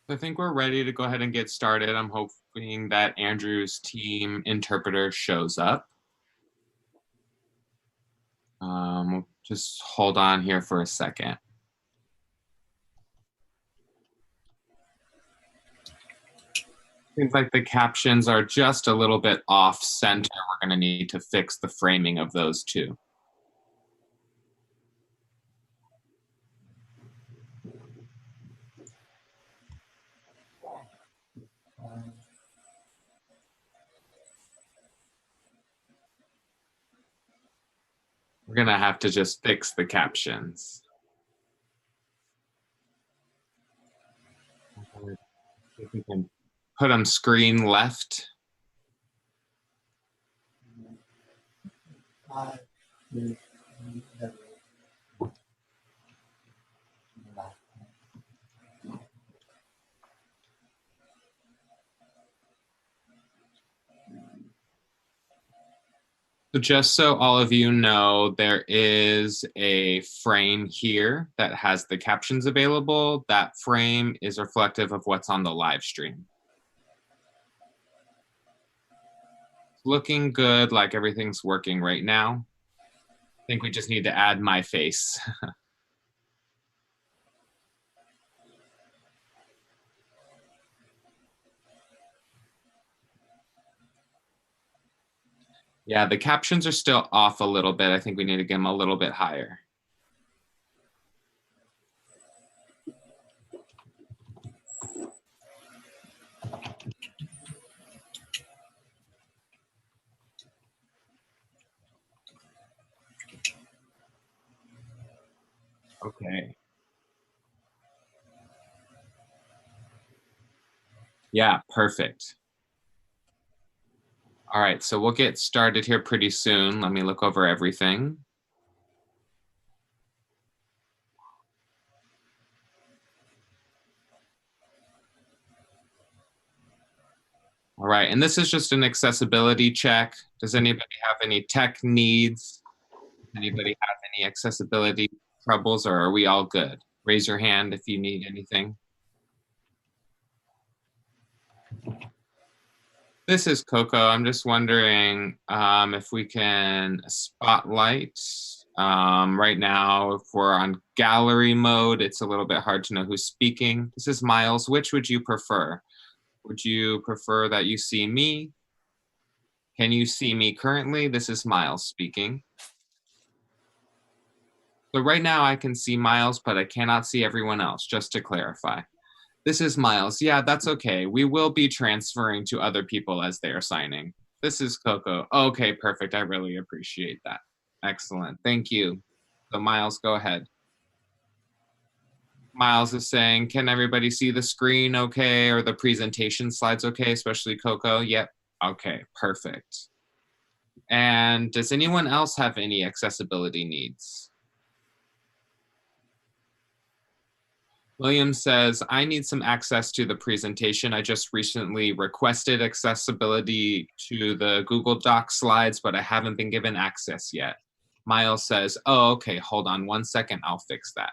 I think we're ready to go ahead and get started. I'm hoping that Andrew's team interpreter shows up. Just hold on here for a second. Seems like the captions are just a little bit off center. We're going to need to fix the framing of those two. We're going to have to just fix the captions. If we can put them screen left. So just so all of you know, there is a frame here that has the captions available. That frame is reflective of what's on the live stream. Looking good, like everything's working right now. I think we just need to add my face. Yeah, the captions are still off a little bit. I think we need to get them a little bit higher. Okay. Yeah, perfect. All right, so we'll get started here pretty soon. Let me look over everything. All right, and this is just an accessibility check. Does anybody have any tech needs? Anybody have any accessibility troubles, or are we all good? Raise your hand if you need anything. This is Koko. I'm just wondering if we can spotlight. Right now, if we're on gallery mode, it's a little bit hard to know who's speaking. This is Miles. Which would you prefer? Would you prefer that you see me? Can you see me currently? This is Miles speaking. So right now I can see Miles, but I cannot see everyone else, just to clarify. This is Miles. Yeah, that's okay. We will be transferring to other people as they are signing. This is Koko. Okay, perfect. I really appreciate that. Excellent. Thank you. So Miles, go ahead. Miles is saying, can everybody see the screen okay? Or the presentation slides okay, especially Koko? Yep. Okay, perfect. And does anyone else have any accessibility needs? William says, I need some access to the presentation. I just recently requested accessibility to the Google Docs slides, but I haven't been given access yet. Miles says, oh, okay, hold on 1 second, I'll fix that.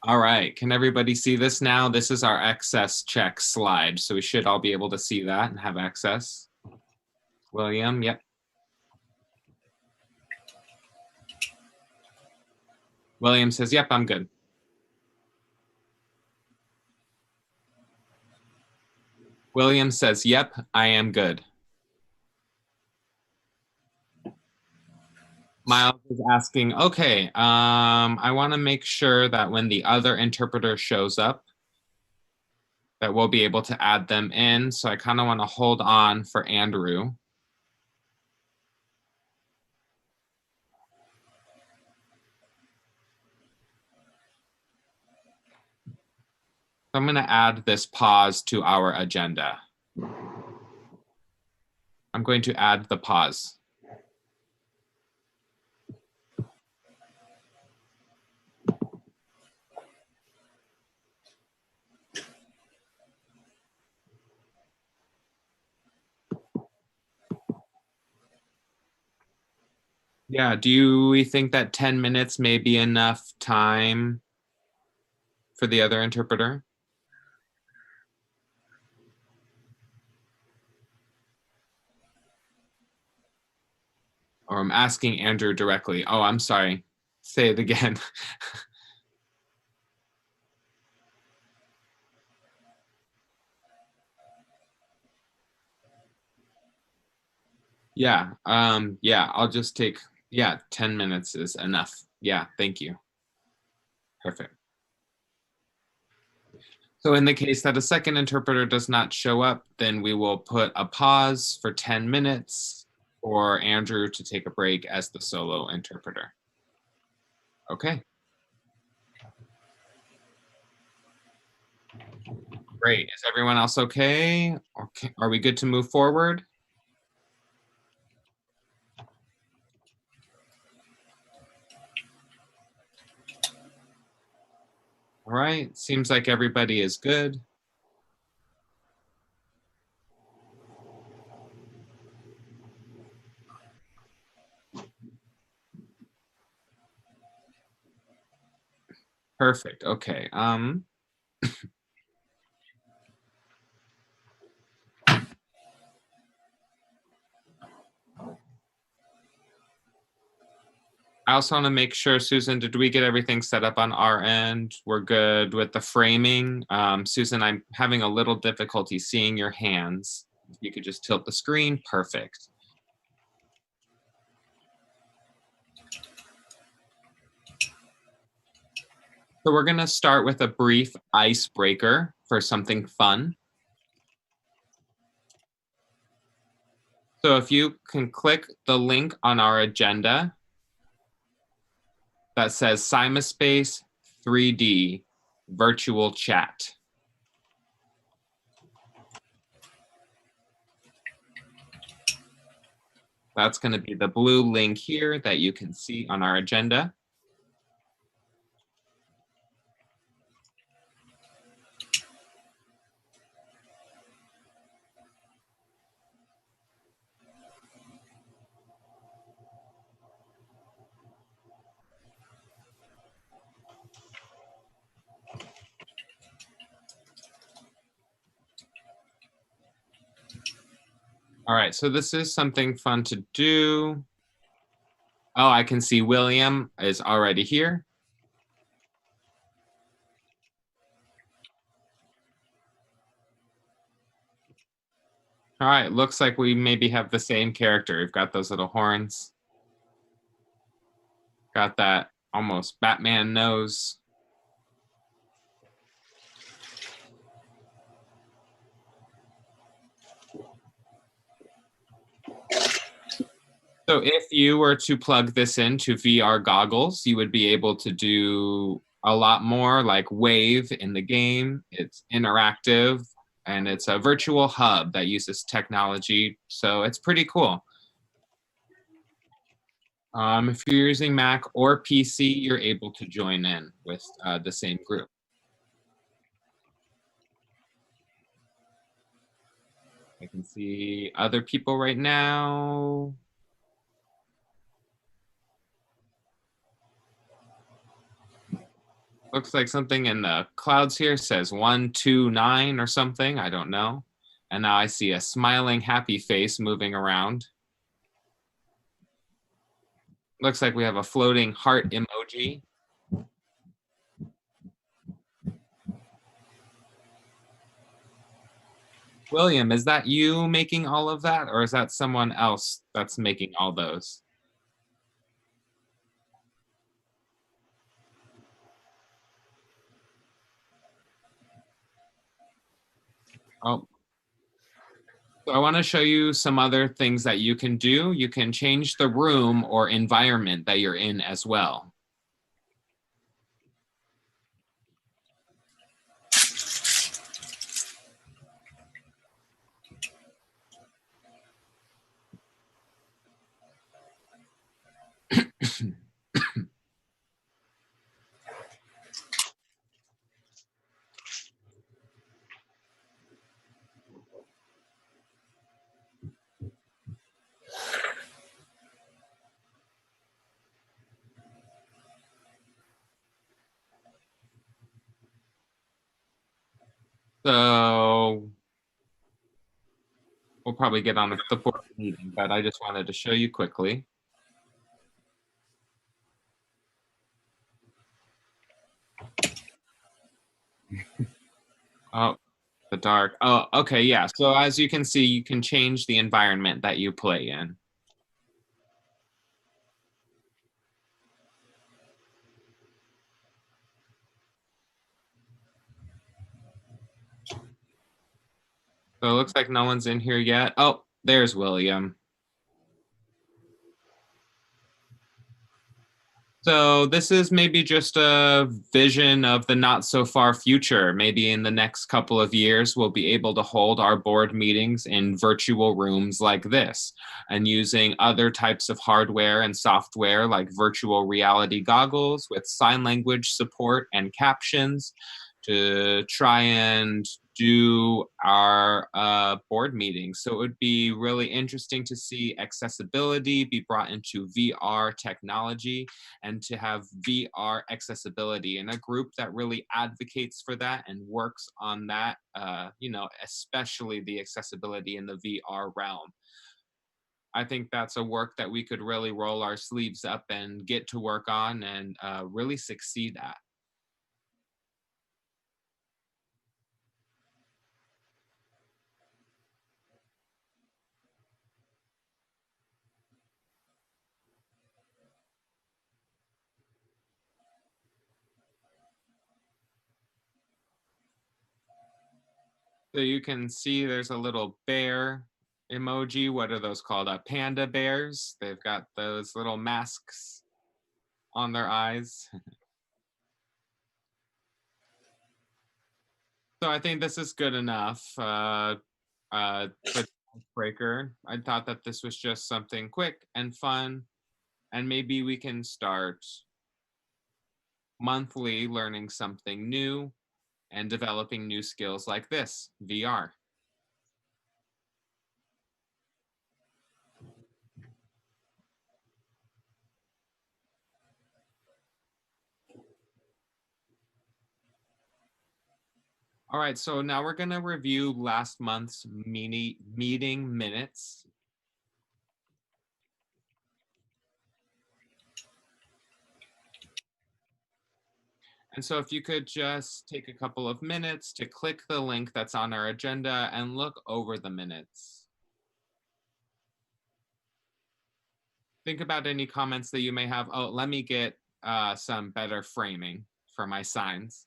All right, can everybody see this now? This is our access check slide, so we should all be able to see that and have access. William, yep. William says, yep, I'm good. William says, yep, I am good. Miles is asking, okay, I want to make sure that when the other interpreter shows up, that we'll be able to add them in. So I kind of want to hold on for Andrew. I'm going to add this pause to our agenda. I'm going to add the pause. Yeah, do we think that 10 minutes may be enough time for the other interpreter? Or I'm asking Andrew directly. Oh, I'm sorry. Say it again. Yeah, I'll just take, 10 minutes is enough. Yeah, thank you. Perfect. So in the case that a second interpreter does not show up, then we will put a pause for 10 minutes for Andrew to take a break as the solo interpreter. Okay. Great. Is everyone else okay? Okay. Are we good to move forward? All right. Seems like everybody is good. Perfect. Okay. I also want to make sure, Susan, did we get everything set up on our end? We're good with the framing. Susan, I'm having a little difficulty seeing your hands. If you could just tilt the screen, perfect. So we're going to start with a brief icebreaker for something fun. So if you can click the link on our agenda that says CymaSpace 3D virtual chat. That's going to be the blue link here that you can see on our agenda. All right, so this is something fun to do. Oh, I can see William is already here. All right, looks like we maybe have the same character. We've got those little horns. Got that almost Batman nose. So if you were to plug this into VR goggles, you would be able to do a lot more like Wave in the game. It's interactive and it's a virtual hub that uses technology. So it's pretty cool. If you're using Mac or PC, you're able to join in with the same group. I can see other people right now. Looks like something in the clouds here says 129 or something. I don't know. And now I see a smiling, happy face moving around. Looks like we have a floating heart emoji. William, is that you making all of that, or is that someone else that's making all those? Oh, so I want to show you some other things that you can do. You can change the room or environment that you're in as well. So we'll probably get on the board meeting, but I just wanted to show you quickly. Oh, the dark. Oh, okay, yeah. So as you can see, you can change the environment that you play in. So it looks like no one's in here yet. Oh, there's William. So this is maybe just a vision of the not so far future. Maybe in the next couple of years, we'll be able to hold our board meetings in virtual rooms like this and using other types of hardware and software like virtual reality goggles with sign language support and captions to try and do our board meetings. So it would be really interesting to see accessibility be brought into VR technology and to have VR accessibility in a group that really advocates for that and works on that, especially the accessibility in the VR realm. I think that's a work that we could really roll our sleeves up and get to work on and really succeed at. So you can see there's a little bear emoji. What are those called? Panda bears. They've got those little masks on their eyes. So I think this is good enough for Icebreaker. I thought that this was just something quick and fun, and maybe we can start monthly learning something new and developing new skills like this, VR. All right, so now we're going to review last month's meeting minutes. And so if you could just take a couple of minutes to click the link that's on our agenda and look over the minutes. Think about any comments that you may have. Oh, let me get some better framing for my signs.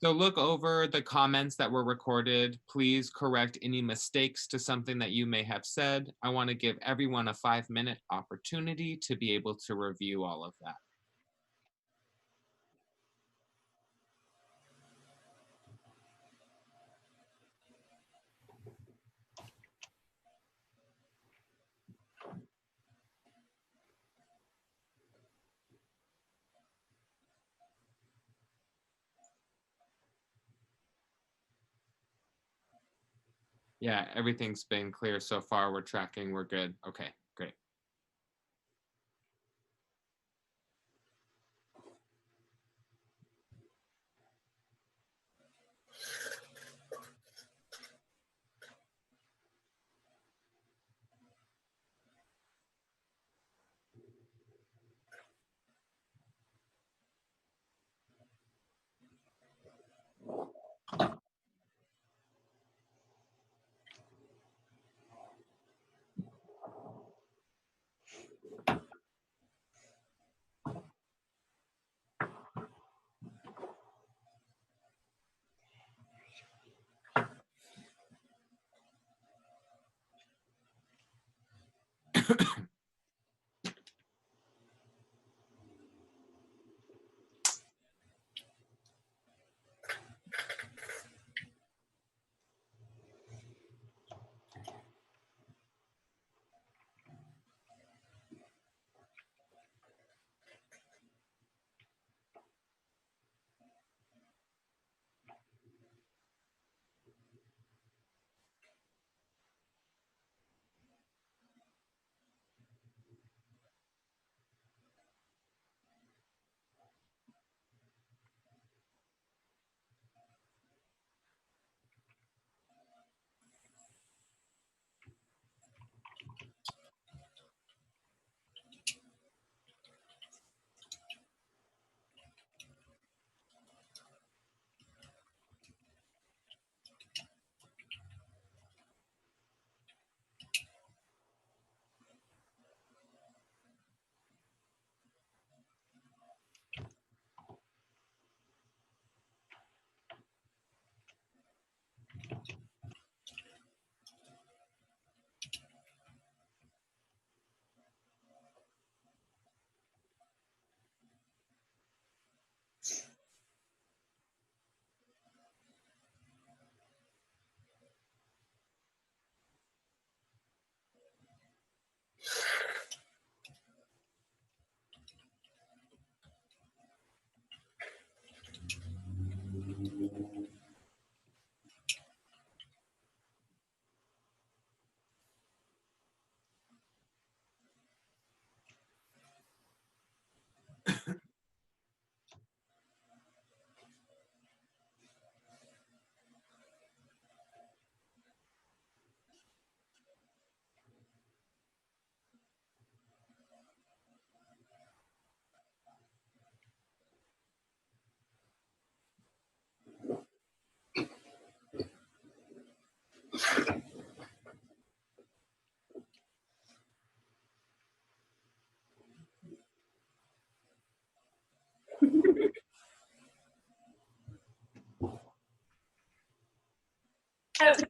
So look over the comments that were recorded. Please correct any mistakes to something that you may have said. I want to give everyone a 5-minute opportunity to be able to review all of that. Yeah, everything's been clear so far. We're tracking. We're good. Okay, great.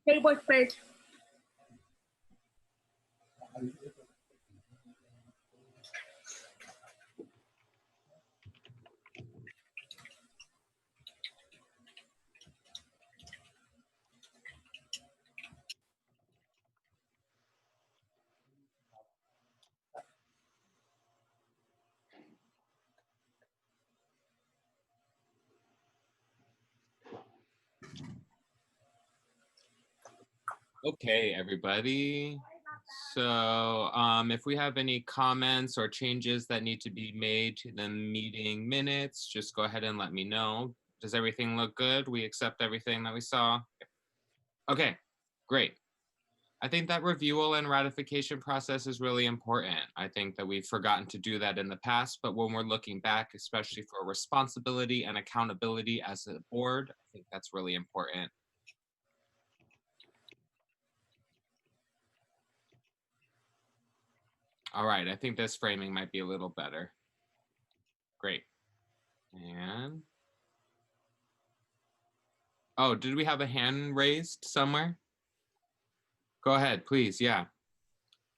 Table space. Okay, everybody. So if we have any comments or changes that need to be made to the meeting minutes, just go ahead and let me know. Does everything look good? We accept everything that we saw? Okay, great. I think that reviewal and ratification process is really important. I think that we've forgotten to do that in the past, but when we're looking back, especially for responsibility and accountability as a board, I think that's really important. All right, I think this framing might be a little better. Great. And, oh, did we have a hand raised somewhere? Go ahead, please, yeah.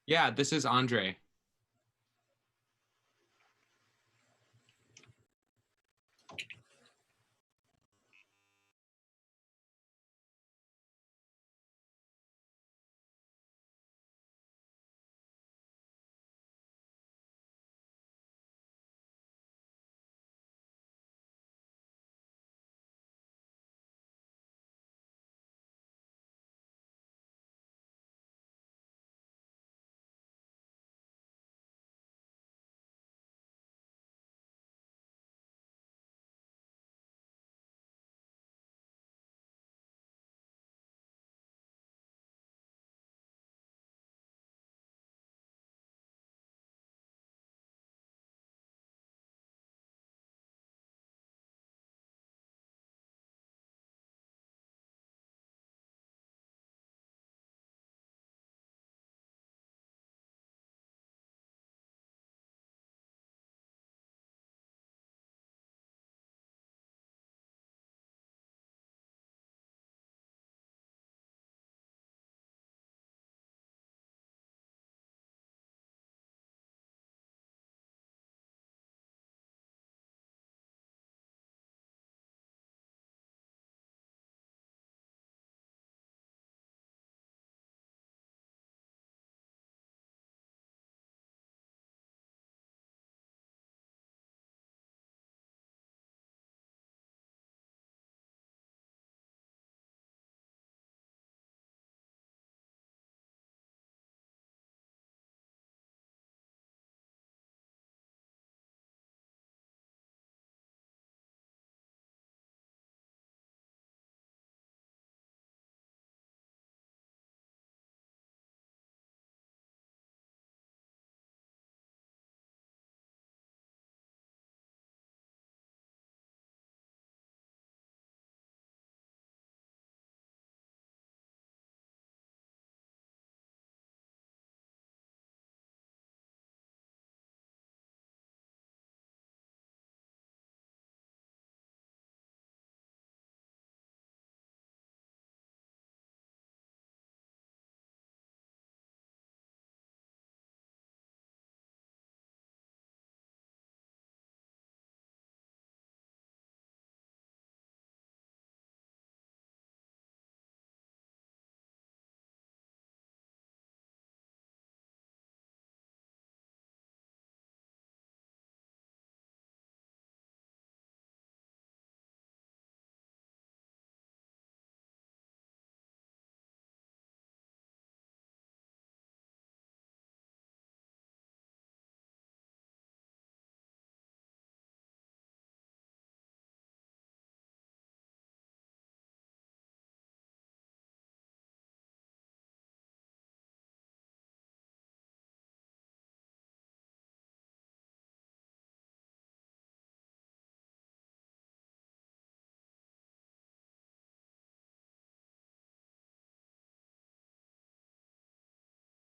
Yeah, this is Andre.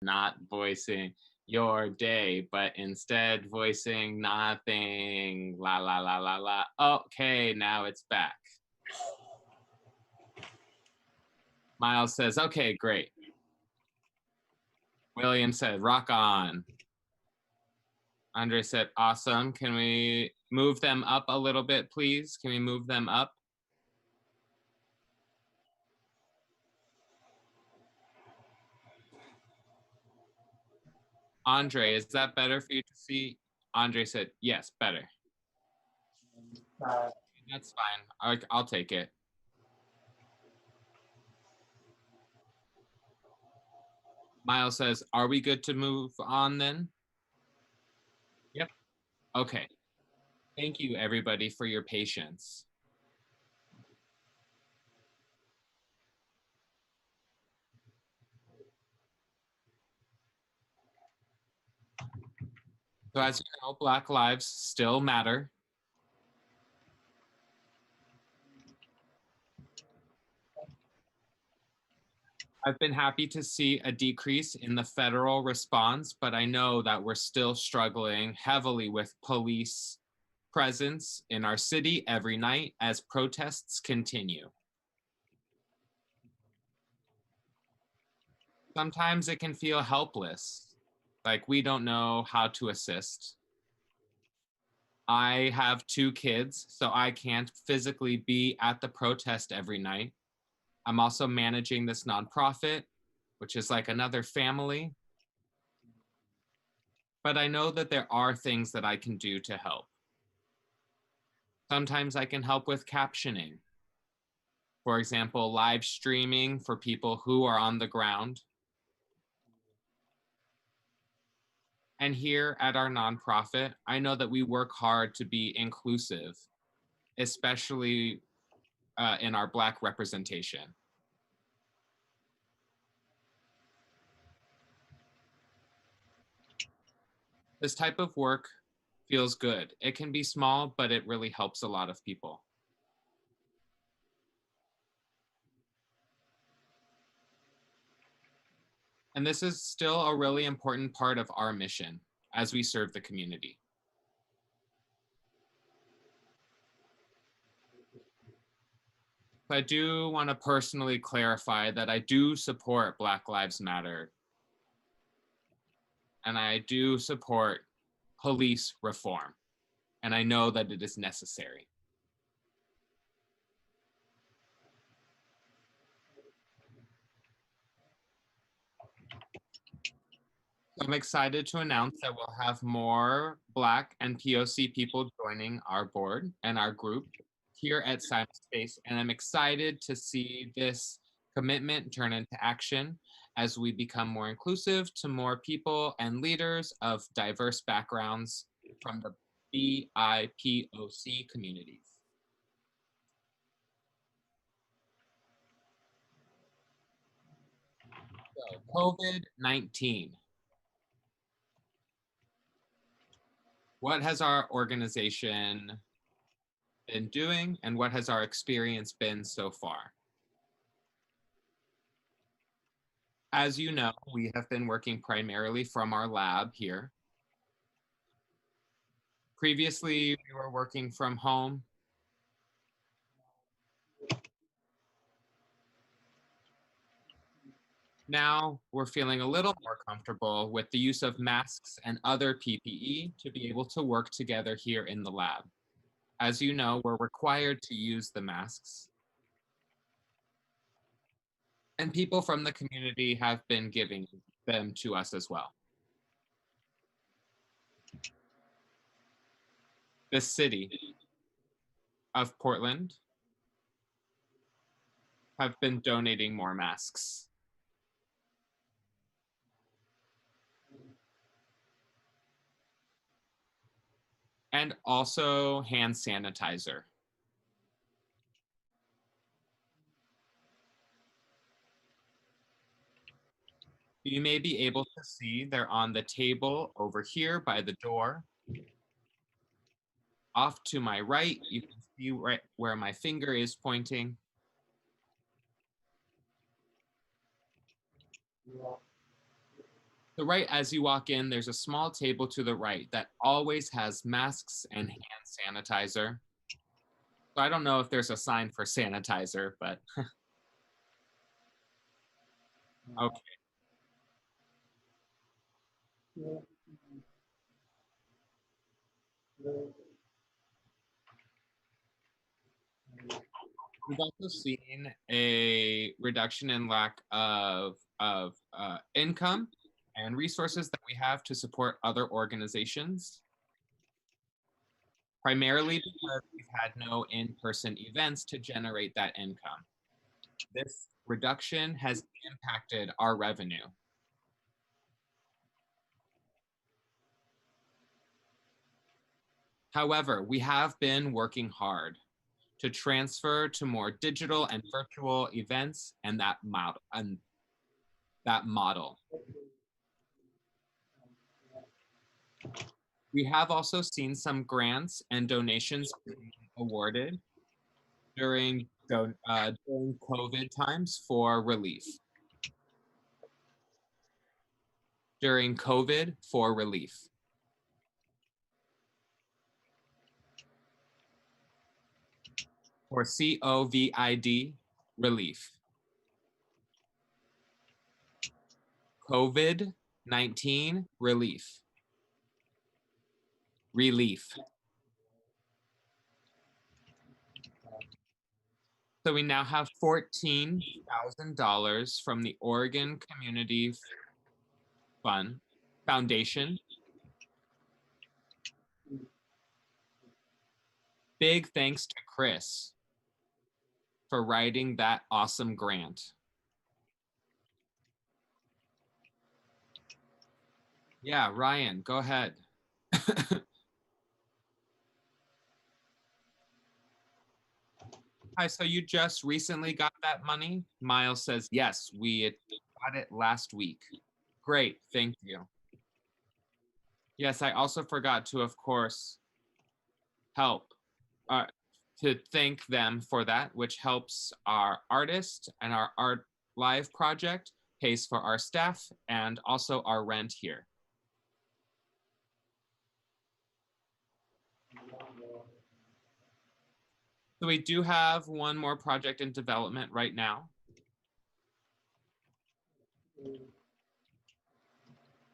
Not voicing your day, but instead voicing nothing. La, la, la, la, la. Okay, now it's back. Miles says, okay, great. William said, rock on. Andre said, awesome. Can we move them up a little bit, please? Can we move them up? Andre, is that better for you to see? Andre said, yes, better. That's fine. I'll take it. Miles says, are we good to move on then? Yep. Okay. Thank you, everybody, for your patience. So as you know, Black lives still matter. I've been happy to see a decrease in the federal response, but I know that we're still struggling heavily with police presence in our city every night as protests continue. Sometimes it can feel helpless, like we don't know how to assist. I have 2 kids, so I can't physically be at the protest every night. I'm also managing this nonprofit, which is like another family. But I know that there are things that I can do to help. Sometimes I can help with captioning. For example, live streaming for people who are on the ground. And here at our nonprofit, I know that we work hard to be inclusive, especially in our Black representation. This type of work feels good. It can be small, but it really helps a lot of people. And this is still a really important part of our mission as we serve the community. I do want to personally clarify that I do support Black Lives Matter. And I do support police reform. And I know that it is necessary. I'm excited to announce that we'll have more Black and POC people joining our board and our group here at CymaSpace. And I'm excited to see this commitment turn into action as we become more inclusive to more people and leaders of diverse backgrounds from the BIPOC communities. So, COVID-19. What has our organization been doing and what has our experience been so far? As you know, we have been working primarily from our lab here. Previously, we were working from home. Now we're feeling a little more comfortable with the use of masks and other PPE to be able to work together here in the lab. As you know, we're required to use the masks. And people from the community have been giving them to us as well. The city of Portland have been donating more masks. And also hand sanitizer. You may be able to see they're on the table over here by the door. Off to my right, you can see right where my finger is pointing. So right as you walk in, there's a small table to the right that always has masks and hand sanitizer. So I don't know if there's a sign for sanitizer, but Okay. We've also seen a reduction in lack of income and resources that we have to support other organizations, primarily because we've had no in-person events to generate that income. This reduction has impacted our revenue. However, we have been working hard to transfer to more digital and virtual events and that model. We have also seen some grants and donations being awarded during COVID times for relief. During COVID for relief. For COVID, relief. COVID-19 relief. Relief. So we now have $14,000 from the Oregon Community Foundation. Big thanks to Chris for writing that awesome grant. Yeah, Ryan, go ahead. Hi, so you just recently got that money? Miles says, yes, we got it last week. Great, thank you. Yes, I also forgot to, of course, to thank them for that, which helps our artist and our art live project, pays for our staff, and also our rent here. So we do have one more project in development right now.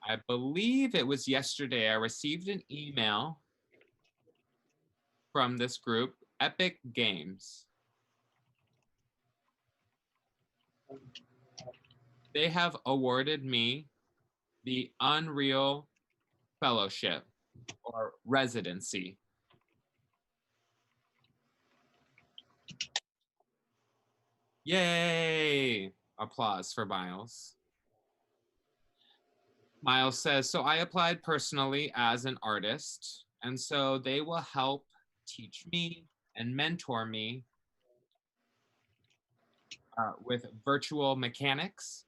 I believe it was yesterday, I received an email from this group, Epic Games. They have awarded me the Unreal Fellowship or residency. Yay! Applause for Miles. Miles says, so I applied personally as an artist, and so they will help teach me and mentor me with virtual mechanics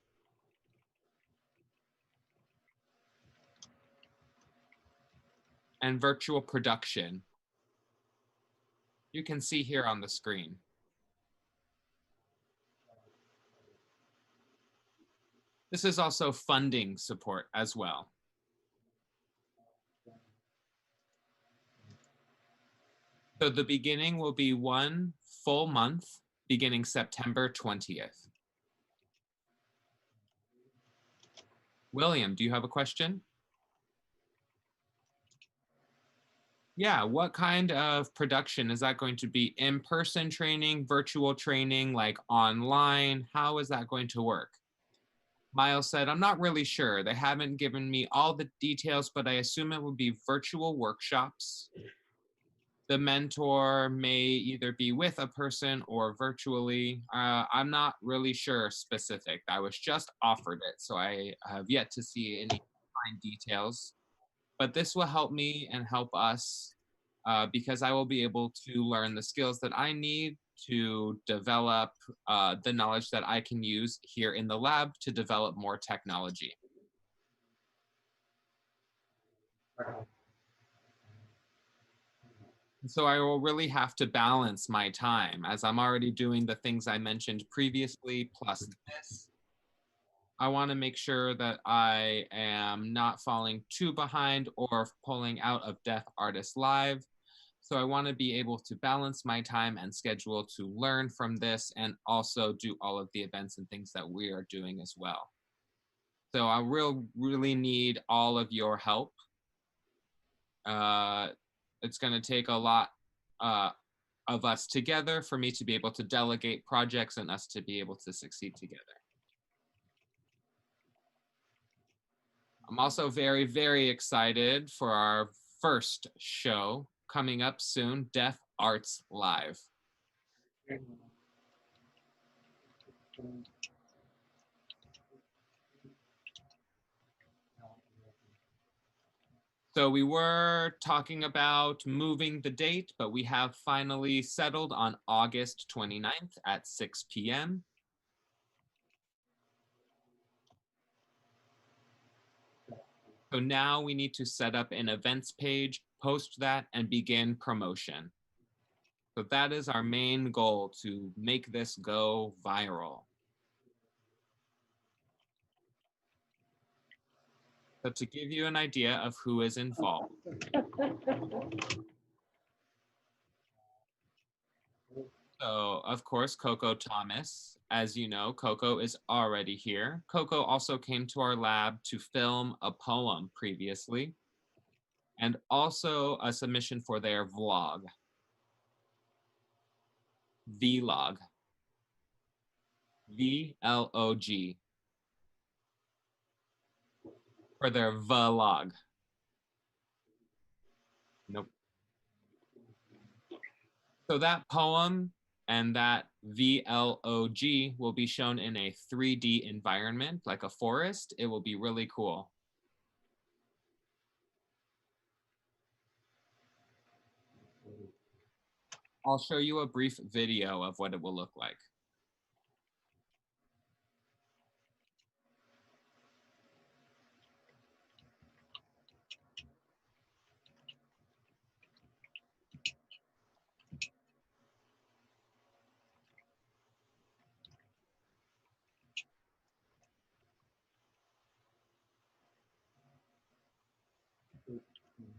and virtual production. You can see here on the screen. This is also funding support as well. So the beginning will be 1 full month beginning September 20th. William, do you have a question? Yeah, what kind of production is that going to be? In-person training, virtual training, like online? How is that going to work? Miles said, I'm not really sure. They haven't given me all the details, but I assume it will be virtual workshops. The mentor may either be with a person or virtually. I'm not really sure specific. I was just offered it, so I have yet to see any fine details. But this will help me and help us because I will be able to learn the skills that I need to develop the knowledge that I can use here in the lab to develop more technology. So I will really have to balance my time as I'm already doing the things I mentioned previously, plus this. I want to make sure that I am not falling too behind or pulling out of Deaf Artist Live. So I want to be able to balance my time and schedule to learn from this and also do all of the events and things that we are doing as well. So I really need all of your help. It's going to take a lot of us together for me to be able to delegate projects and us to be able to succeed together. I'm also very, very excited for our first show coming up soon, Deaf Arts Live. So we were talking about moving the date, but we have finally settled on August 29th at 6 p.m. So now we need to set up an events page, post that, and begin promotion. So that is our main goal, to make this go viral. So to give you an idea of who is involved. So, of course, Koko Thomas. As you know, Koko is already here. Koko also came to our lab to film a poem previously, and also a submission for their vlog. Vlog. V-L-O-G. For their vlog. Nope. So that poem and that VLOG will be shown in a 3D environment, like a forest. It will be really cool. I'll show you a brief video of what it will look like.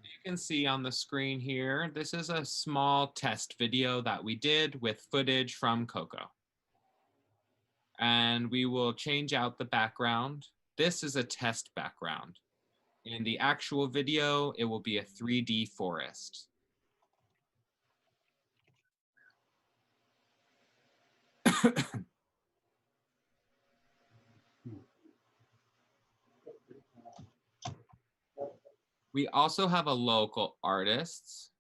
You can see on the screen here, this is a small test video that we did with footage from Koko. And we will change out the background. This is a test background. In the actual video, it will be a 3D forest. We also have a local artist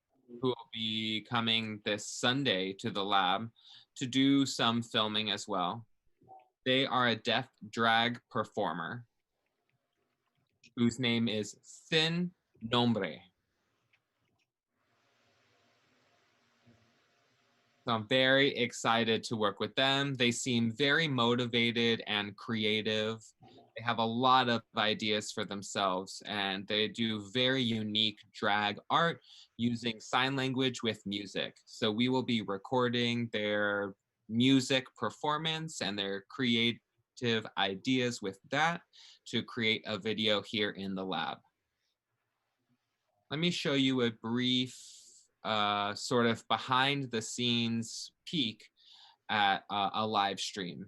who will be coming this Sunday to the lab to do some filming as well. They are a deaf drag performer whose name is Sin Nombre. So I'm very excited to work with them. They seem very motivated and creative. They have a lot of ideas for themselves, and they do very unique drag art using sign language with music. So we will be recording their music performance and their creative ideas with that to create a video here in the lab. Let me show you a brief sort of behind the scenes peek at a live stream.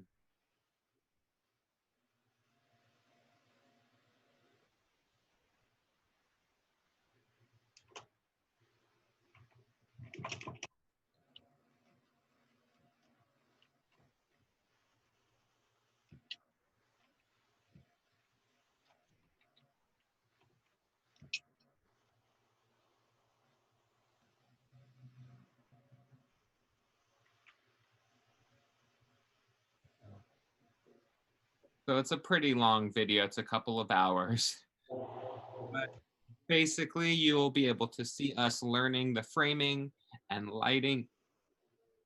So it's a pretty long video. It's a couple of hours. But basically, you'll be able to see us learning the framing and lighting,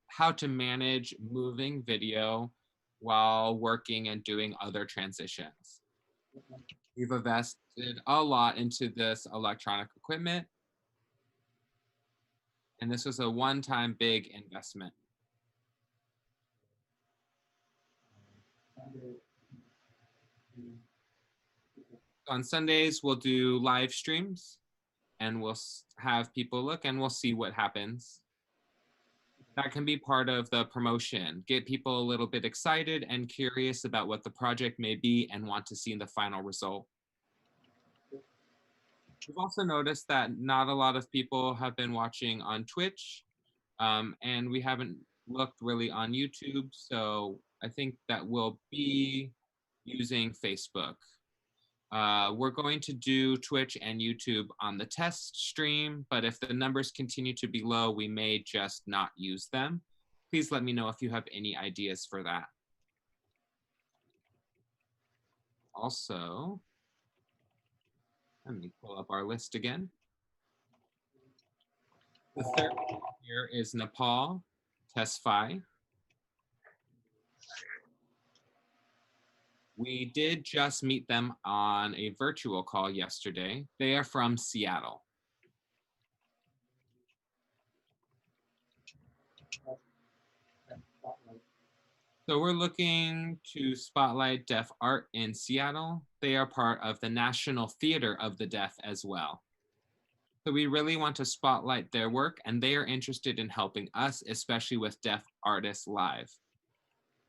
how to manage moving video while working and doing other transitions. We've invested a lot into this electronic equipment, and this was a one-time big investment. On Sundays, we'll do live streams. and we'll have people look and we'll see what happens. That can be part of the promotion. Get people a little bit excited and curious about what the project may be and want to see the final result. We've also noticed that not a lot of people have been watching on Twitch, and we haven't looked really on YouTube, so I think that we'll be using Facebook. We're going to do Twitch and YouTube on the test stream, but if the numbers continue to be low, we may just not use them. Please let me know if you have any ideas for that. Also, let me pull up our list again. The third here is Nepal, Tesfai. We did just meet them on a virtual call yesterday. They are from Seattle. So we're looking to spotlight deaf art in Seattle. They are part of the National Theater of the Deaf as well. So we really want to spotlight their work, and they are interested in helping us, especially with Deaf Artists Live.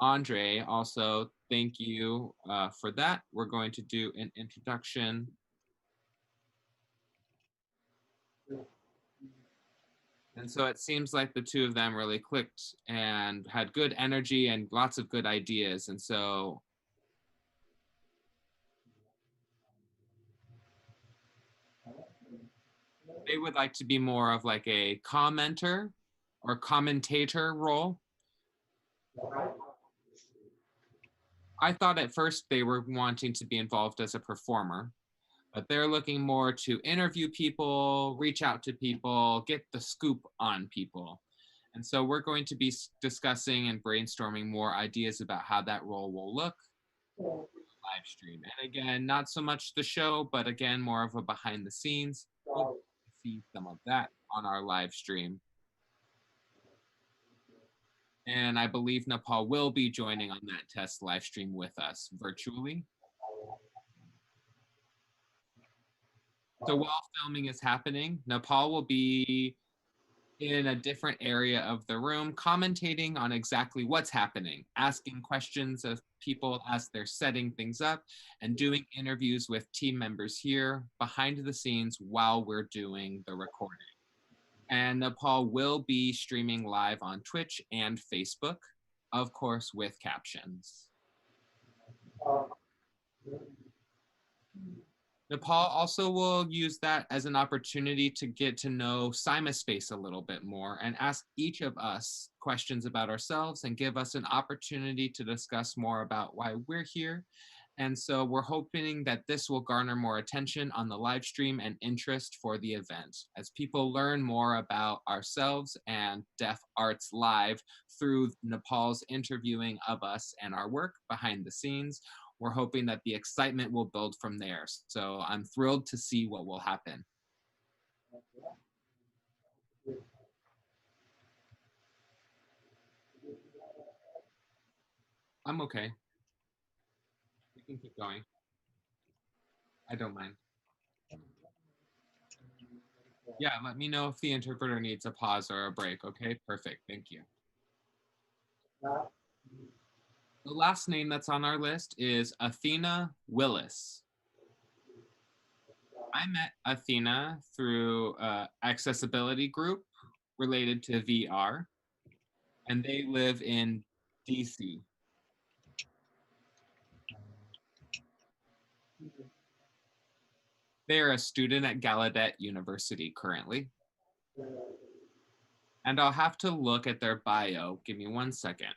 Andre, also, thank you for that. We're going to do an introduction. And so it seems like the two of them really clicked and had good energy and lots of good ideas. And so they would like to be more of like a commenter or commentator role. I thought at first they were wanting to be involved as a performer, but they're looking more to interview people, reach out to people, get the scoop on people. And so we're going to be discussing and brainstorming more ideas about how that role will look live stream. And again, not so much the show, but again, more of a behind the scenes. We'll see some of that on our live stream. And I believe Nepal will be joining on that test live stream with us virtually. So while filming is happening, Nepal will be in a different area of the room, commentating on exactly what's happening, asking questions of people as they're setting things up, and doing interviews with team members here behind the scenes while we're doing the recording. And Nepal will be streaming live on Twitch and Facebook, of course, with captions. Nepal also will use that as an opportunity to get to know CymaSpace a little bit more and ask each of us questions about ourselves and give us an opportunity to discuss more about why we're here. And so we're hoping that this will garner more attention on the live stream and interest for the event as people learn more about ourselves and Deaf Arts Live through Nepal's interviewing of us and our work behind the scenes. We're hoping that the excitement will build from there. So I'm thrilled to see what will happen. I'm okay. We can keep going. I don't mind. Yeah, let me know if the interpreter needs a pause or a break. Okay, perfect. Thank you. The last name that's on our list is Athena Willis. I met Athena through an accessibility group related to VR, and they live in DC. They are a student at Gallaudet University currently. And I'll have to look at their bio. Give me 1 second.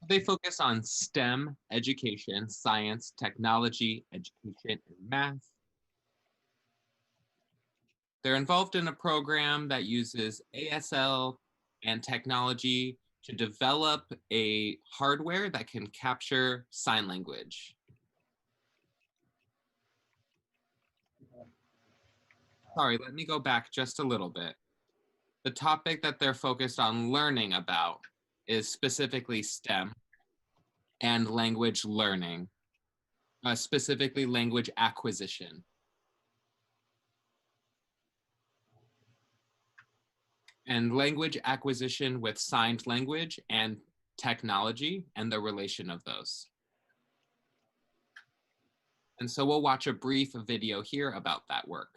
They focus on STEM education, science, technology, education, and math. They're involved in a program that uses ASL and technology to develop a hardware that can capture sign language. Sorry, let me go back just a little bit. The topic that they're focused on learning about is specifically STEM and language learning, specifically language acquisition. And language acquisition with signed language and technology and the relation of those. And so we'll watch a brief video here about that work.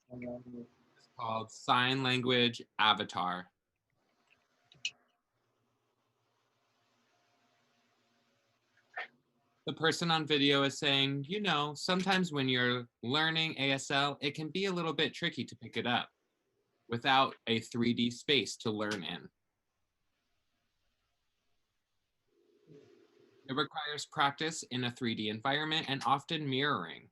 It's called Sign Language Avatar. The person on video is saying, you know, sometimes when you're learning ASL, it can be a little bit tricky to pick it up without a 3D space to learn in. It requires practice in a 3D environment and often mirroring.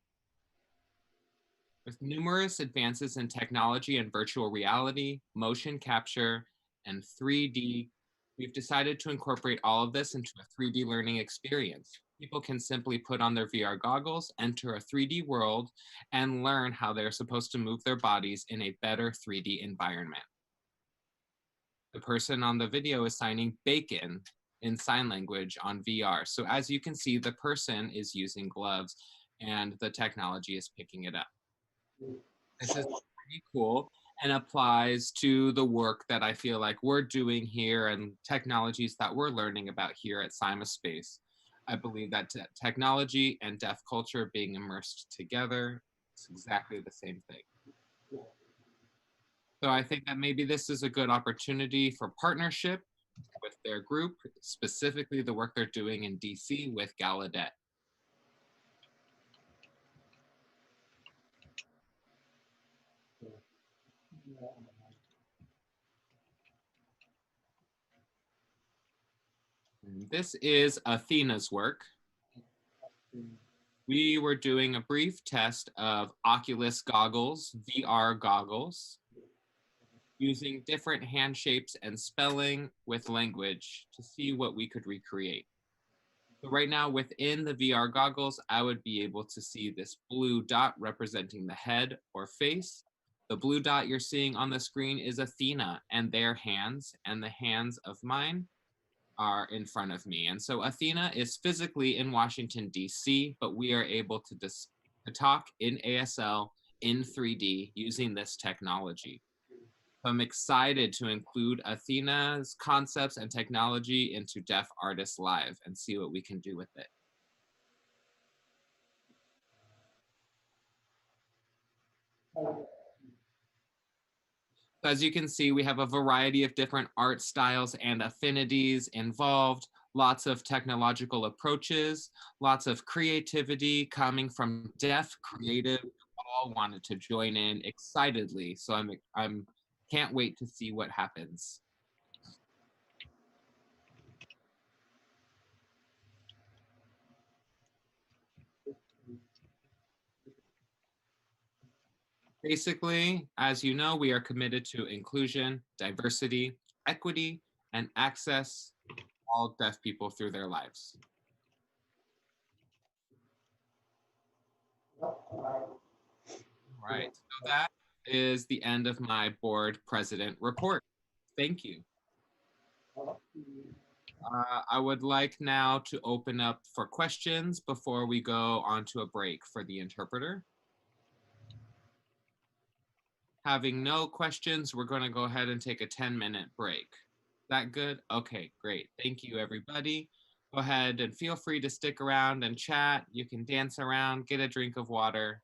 With numerous advances in technology and virtual reality, motion capture, and 3D, we've decided to incorporate all of this into a 3D learning experience. People can simply put on their VR goggles, enter a 3D world, and learn how they're supposed to move their bodies in a better 3D environment. The person on the video is signing bacon in sign language on VR. So as you can see, the person is using gloves and the technology is picking it up. This is pretty cool and applies to the work that I feel like we're doing here and technologies that we're learning about here at CymaSpace. I believe that technology and deaf culture being immersed together is exactly the same thing. So I think that maybe this is a good opportunity for partnership with their group, specifically the work they're doing in DC with Gallaudet. This is Athena's work. We were doing a brief test of Oculus goggles, VR goggles, using different hand shapes and spelling with language to see what we could recreate. So right now within the VR goggles, I would be able to see this blue dot representing the head or face. The blue dot you're seeing on the screen is Athena and their hands, and the hands of mine are in front of me. And so Athena is physically in Washington, DC, but we are able to talk in ASL in 3D using this technology. So I'm excited to include Athena's concepts and technology into Deaf Artists Live and see what we can do with it. As you can see, we have a variety of different art styles and affinities involved, lots of technological approaches, lots of creativity coming from deaf creative who all wanted to join in excitedly. So I'm can't wait to see what happens. Basically, as you know, we are committed to inclusion, diversity, equity, and access to all deaf people through their lives. All right, so that is the end of my board president report. Thank you. I would like now to open up for questions before we go on to a break for the interpreter. Having no questions, we're going to go ahead and take a 10-minute break. Is that good? Okay, great. Thank you, everybody. Go ahead and feel free to stick around and chat. You can dance around, get a drink of water.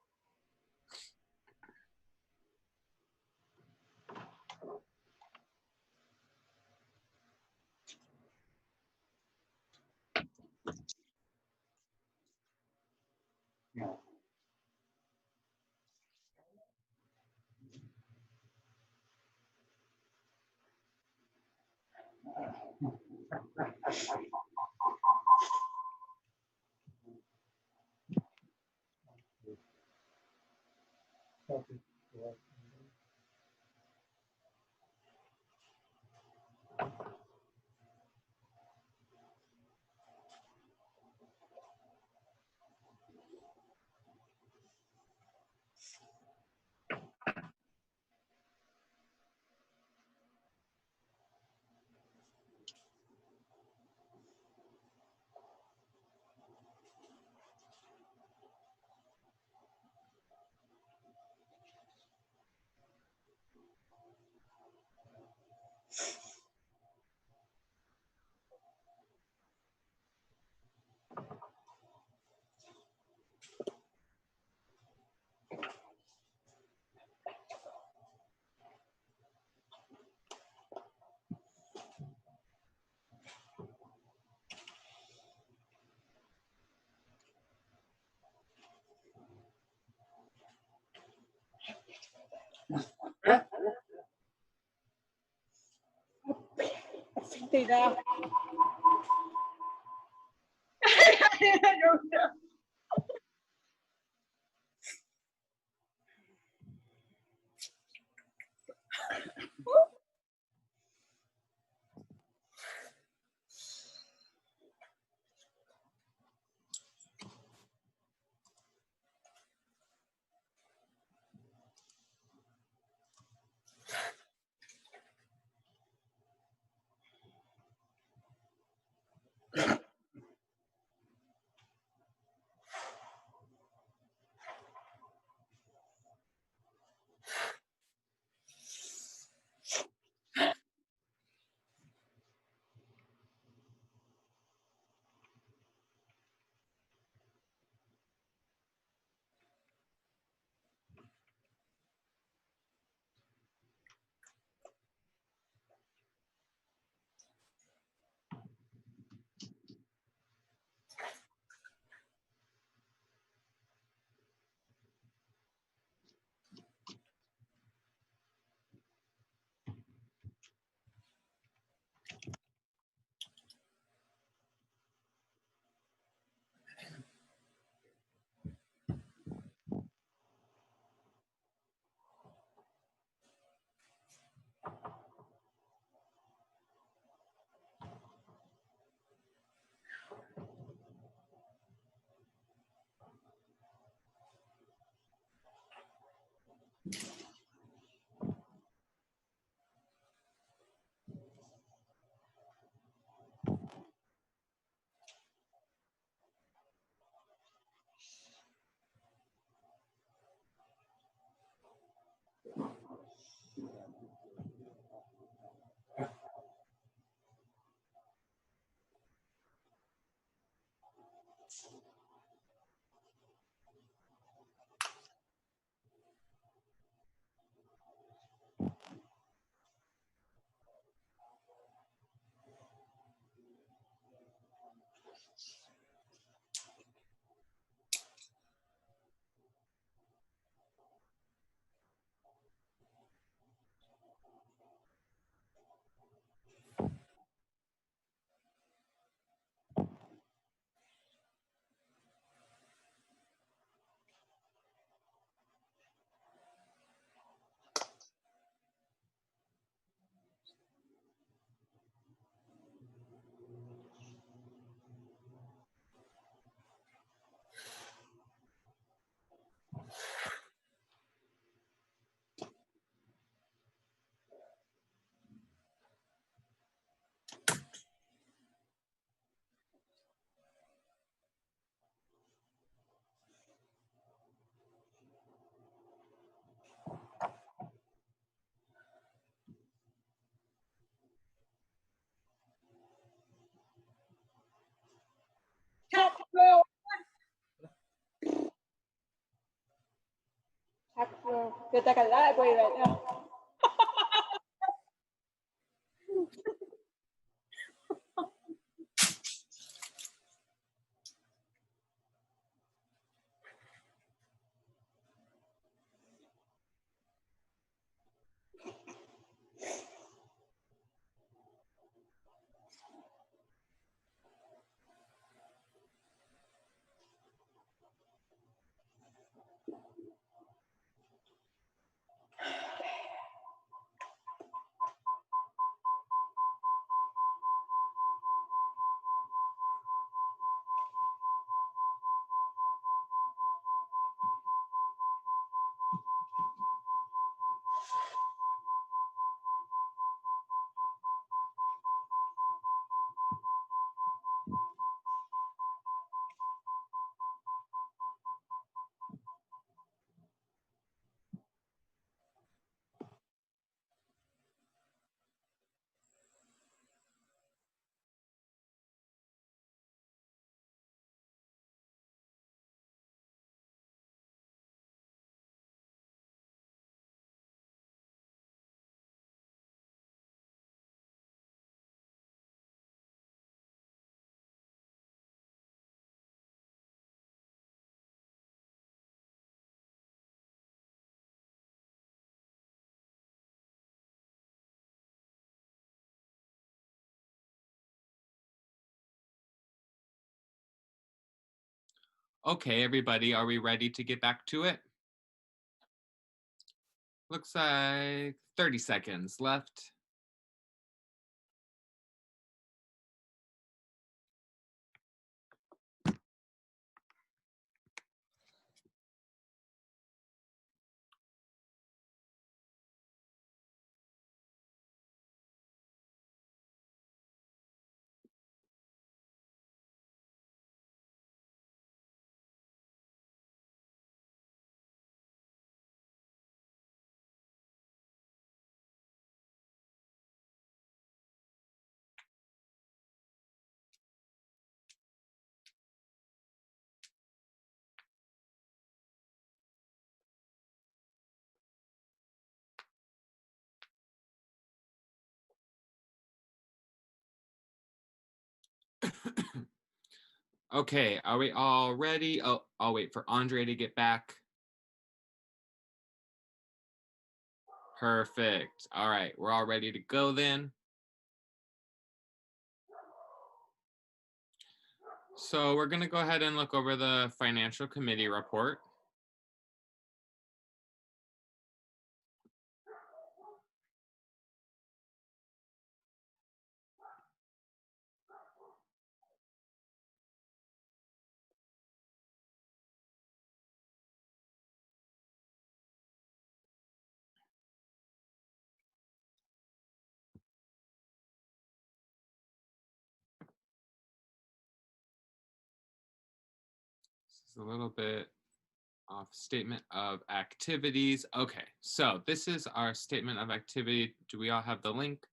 Thì nào? Đúng rồi. Chắc luôn. Chắc luôn. Kita kan lại quay lại nha. Okay, everybody, are we ready to get back to it? Looks like 30 seconds left. Okay, are we all ready? Oh, I'll wait for Andre to get back. Perfect. All right, we're all ready to go then. So we're going to go ahead and look over the financial committee report. This is a little bit off statement of activities. Okay, so this is our statement of activity. Do we all have the link?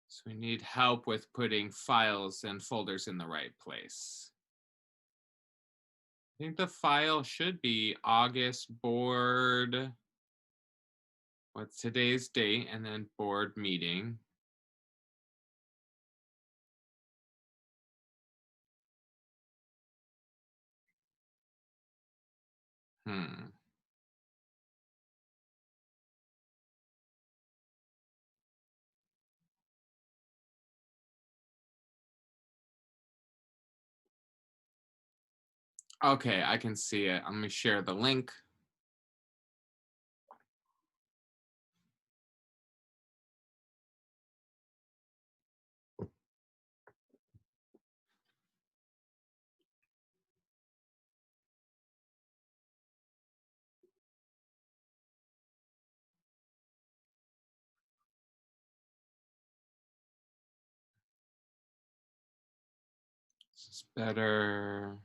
So we need help with putting files and folders in the right place. I think the file should be August board. What's today's date? And then board meeting. Okay, I can see it. I'm going to share the link. This is better.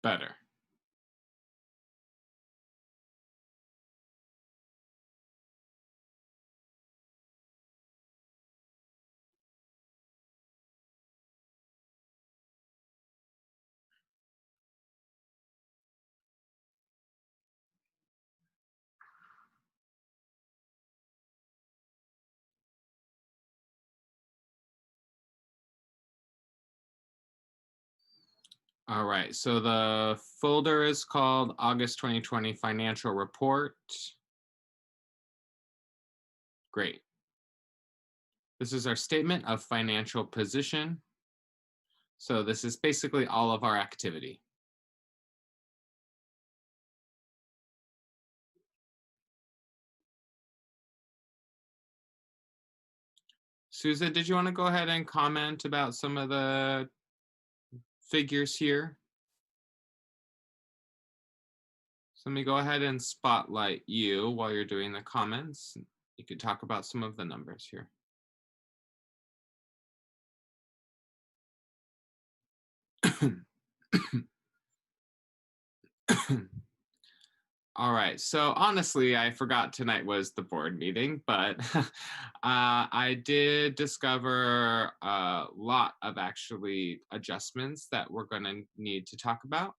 Better. All right, so the folder is called August 2020 Financial Report. Great. This is our statement of financial position. So this is basically all of our activity. Susan, did you want to go ahead and comment about some of the figures here? So let me go ahead and spotlight you while you're doing the comments. You could talk about some of the numbers here. All right. So honestly, I forgot tonight was the board meeting, but I did discover a lot of actually adjustments that we're going to need to talk about.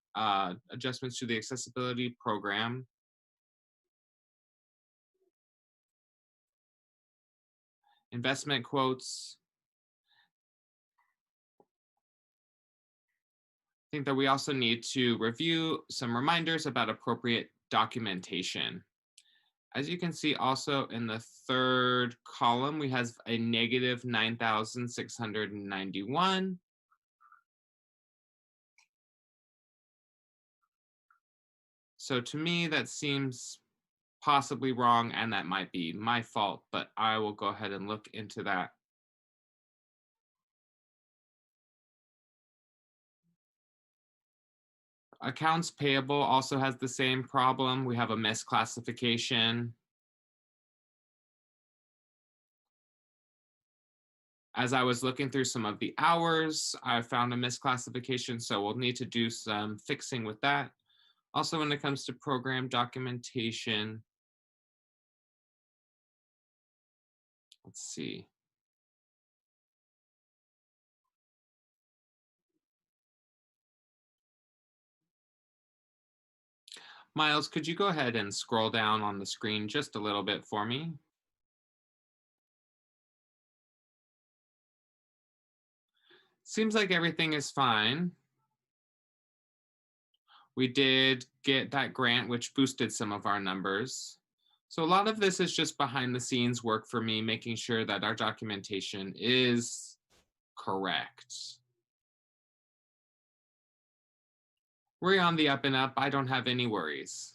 Adjustments to the accessibility program. investment quotes. I think that we also need to review some reminders about appropriate documentation. As you can see also in the third column, we have a negative 9,691. So to me, that seems possibly wrong, and that might be my fault, but I will go ahead and look into that. Accounts payable also has the same problem. We have a misclassification. As I was looking through some of the hours, I found a misclassification, so we'll need to do some fixing with that. Also, when it comes to program documentation, let's see. Miles, could you go ahead and scroll down on the screen just a little bit for me? Seems like everything is fine. We did get that grant, which boosted some of our numbers. So a lot of this is just behind the scenes work for me, making sure that our documentation is correct. We're on the up and up. I don't have any worries.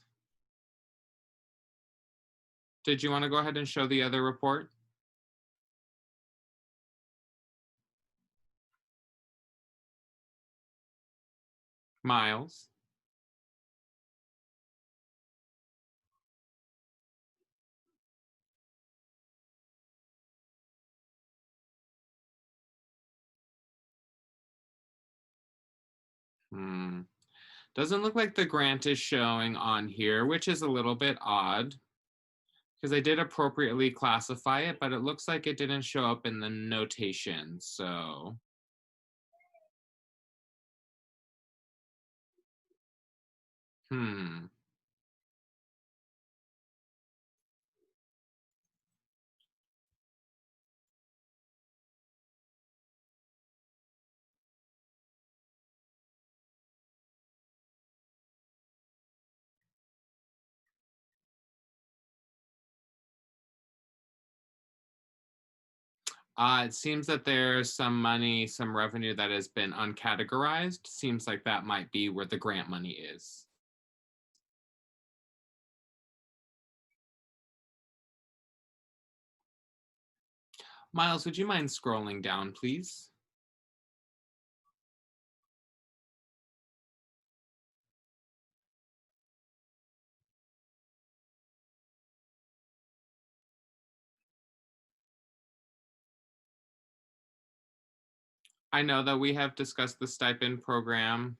Did you want to go ahead and show the other report? Miles. Doesn't look like the grant is showing on here, which is a little bit odd because I did appropriately classify it, but it looks like it didn't show up in the notation. So it seems that there's some money, some revenue that has been uncategorized. Seems like that might be where the grant money is. Miles, would you mind scrolling down, please? I know that we have discussed the stipend program.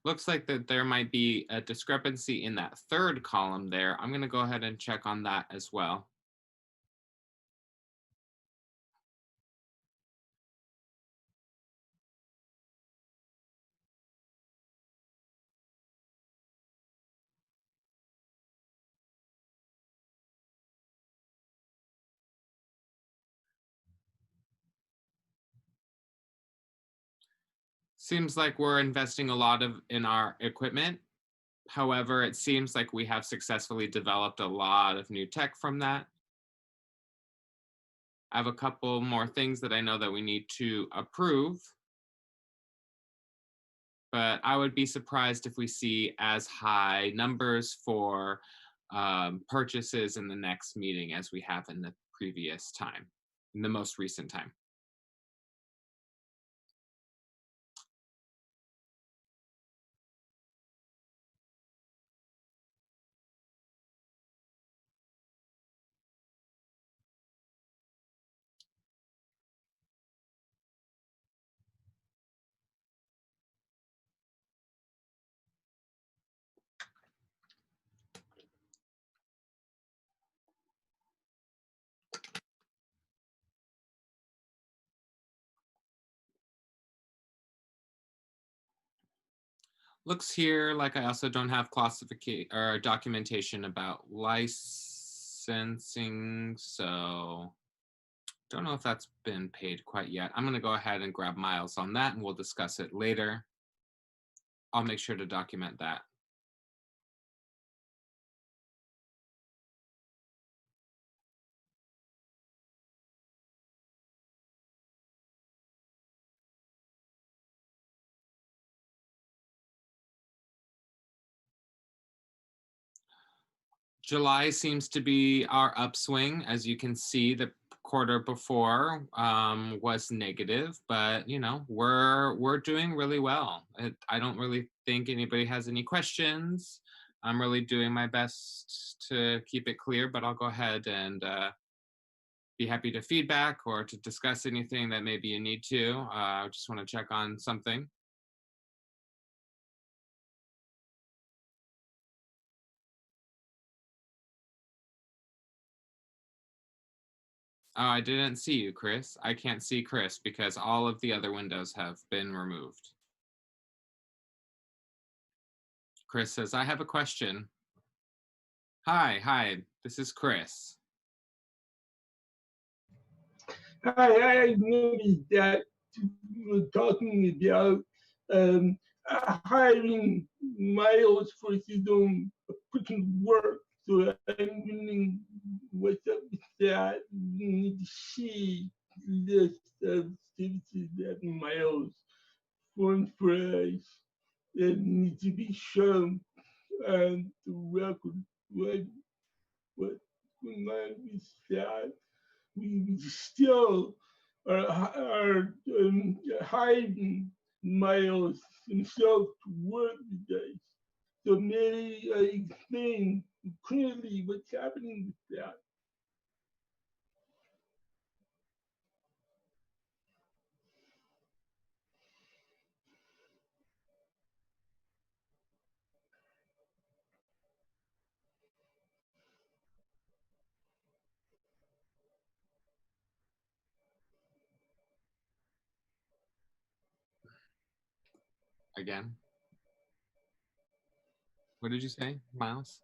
Looks like that there might be a discrepancy in that third column there. I'm going to go ahead and check on that as well. Seems like we're investing a lot in our equipment. However, it seems like we have successfully developed a lot of new tech from that. I have a couple more things that I know that we need to approve, but I would be surprised if we see as high numbers for purchases in the next meeting as we have in the previous time, in the most recent time. Looks here like I also don't have classification or documentation about licensing, so don't know if that's been paid quite yet. I'm going to go ahead and grab Miles on that, and we'll discuss it later. I'll make sure to document that. July seems to be our upswing. As you can see, the quarter before was negative, but you know we're doing really well. I don't really think anybody has any questions. I'm really doing my best to keep it clear, but I'll go ahead and be happy to feedback or to discuss anything that maybe you need to. I just want to check on something. Oh, I didn't see you, Chris. I can't see Chris because all of the other windows have been removed. Chris says, I have a question. Hi, this is Chris. I noticed that you were talking about hiring Miles for his own freaking work. So I'm wondering what's up with that. You need to see list of services that Miles formed for us that need to be shown on the record. What's going on with that? We still are hiding Miles himself to work with us. So maybe explain clearly what's happening with that. Again. What did you say, Miles?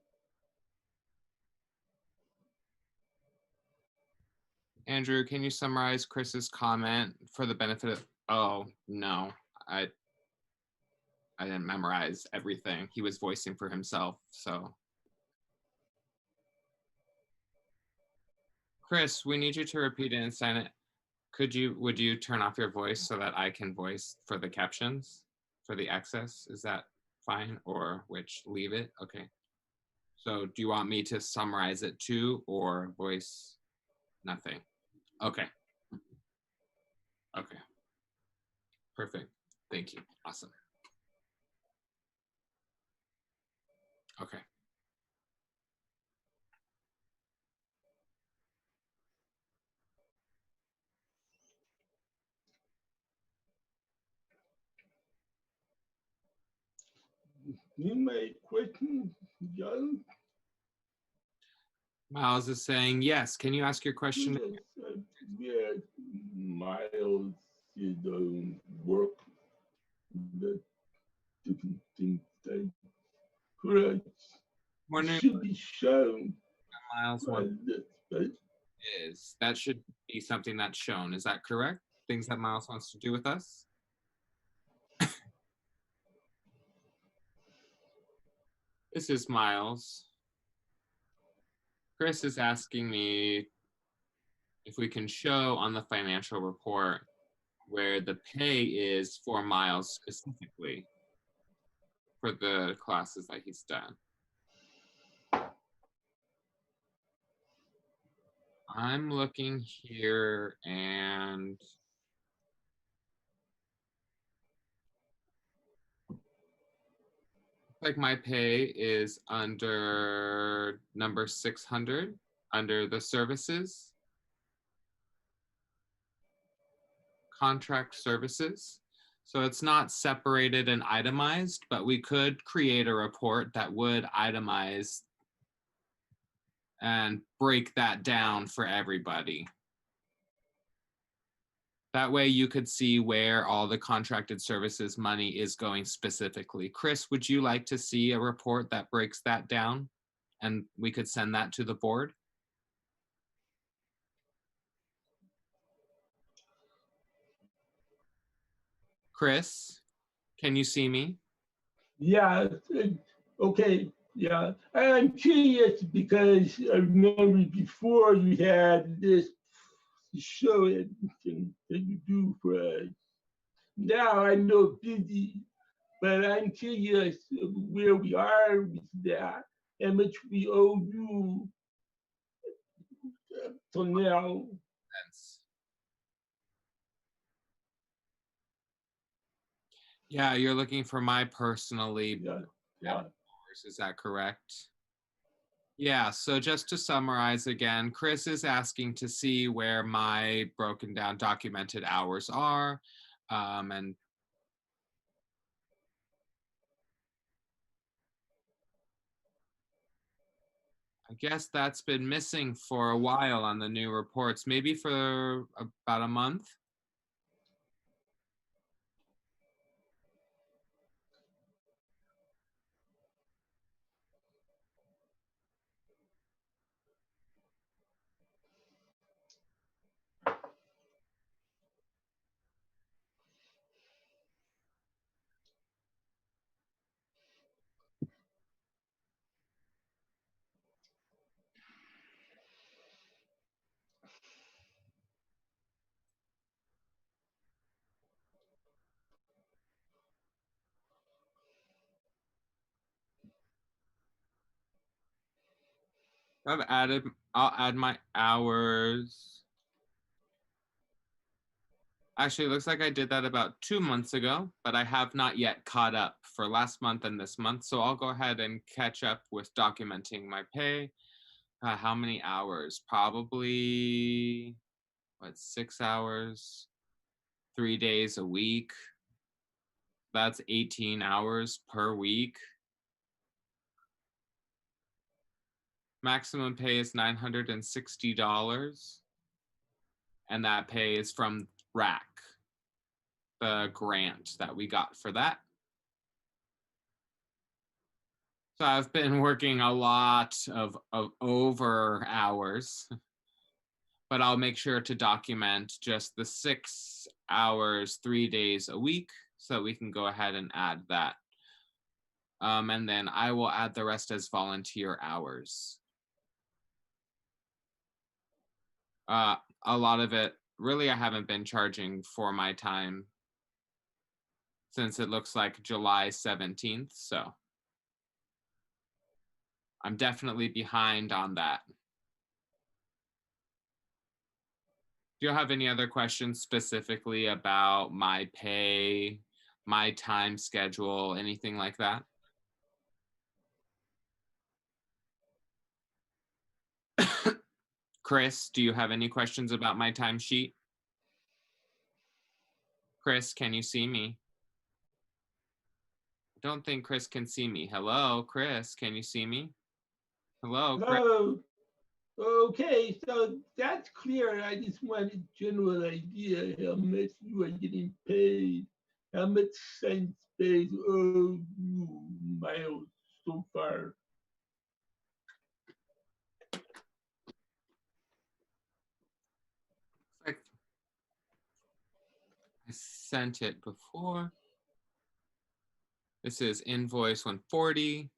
Andrew, can you summarize Chris's comment for the benefit of, oh, no, I didn't memorize everything. He was voicing for himself, so. Chris, we need you to repeat it and sign it. Would you turn off your voice so that I can voice for the captions, for the access? Is that fine, or which, leave it? Okay. So do you want me to summarize it too, or voice nothing? Okay. Okay. Perfect. Thank you. Awesome. Okay. You may question, John. Miles is saying, yes. Can you ask your question? Yeah, Miles is work that different things they correct Wondering should be shown Miles by one this, right? is. That should be something that's shown. Is that correct? Things that Miles wants to do with us? This is Miles. Chris is asking me if we can show on the financial report where the pay is for Miles specifically for the classes that he's done. I'm looking here and like my pay is under number 600 under the services, contract services. So it's not separated and itemized, but we could create a report that would itemize and break that down for everybody. That way you could see where all the contracted services money is going specifically. Chris, would you like to see a report that breaks that down? And we could send that to the board? Chris, can you see me? Yeah, okay, yeah. I'm curious because I remember before you had this show that you do for us. Now I know busy, but I'm curious of where we are with that, how much we owe you till now. Yeah, you're looking for my personally Yeah, yeah. hours, is that correct? Yeah, so just to summarize again, Chris is asking to see where my broken down documented hours are. And I guess that's been missing for a while on the new reports, maybe for about a month. I'll add my hours. Actually, it looks like I did that about 2 months ago, but I have not yet caught up for last month and this month. So I'll go ahead and catch up with documenting my pay. How many hours? Probably, 6 hours, 3 days a week. That's 18 hours per week. Maximum pay is $960. And that pay is from RAC, the grant that we got for that. So I've been working a lot of over hours, but I'll make sure to document just the 6 hours, 3 days a week, so we can go ahead and add that. And then I will add the rest as volunteer hours. A lot of it, really, I haven't been charging for my time since it looks like July 17th, so I'm definitely behind on that. Do you have any other questions specifically about my pay, my time schedule, anything like that? Chris, do you have any questions about my timesheet? Chris, can you see me? I don't think Chris can see me. Hello, Chris, can you see me? Hello, Chris. Oh, okay, so that's clear. I just wanted a general idea how much you are getting paid, how much CymaSpace owed you, Miles, so far. I sent it before. This is invoice 140.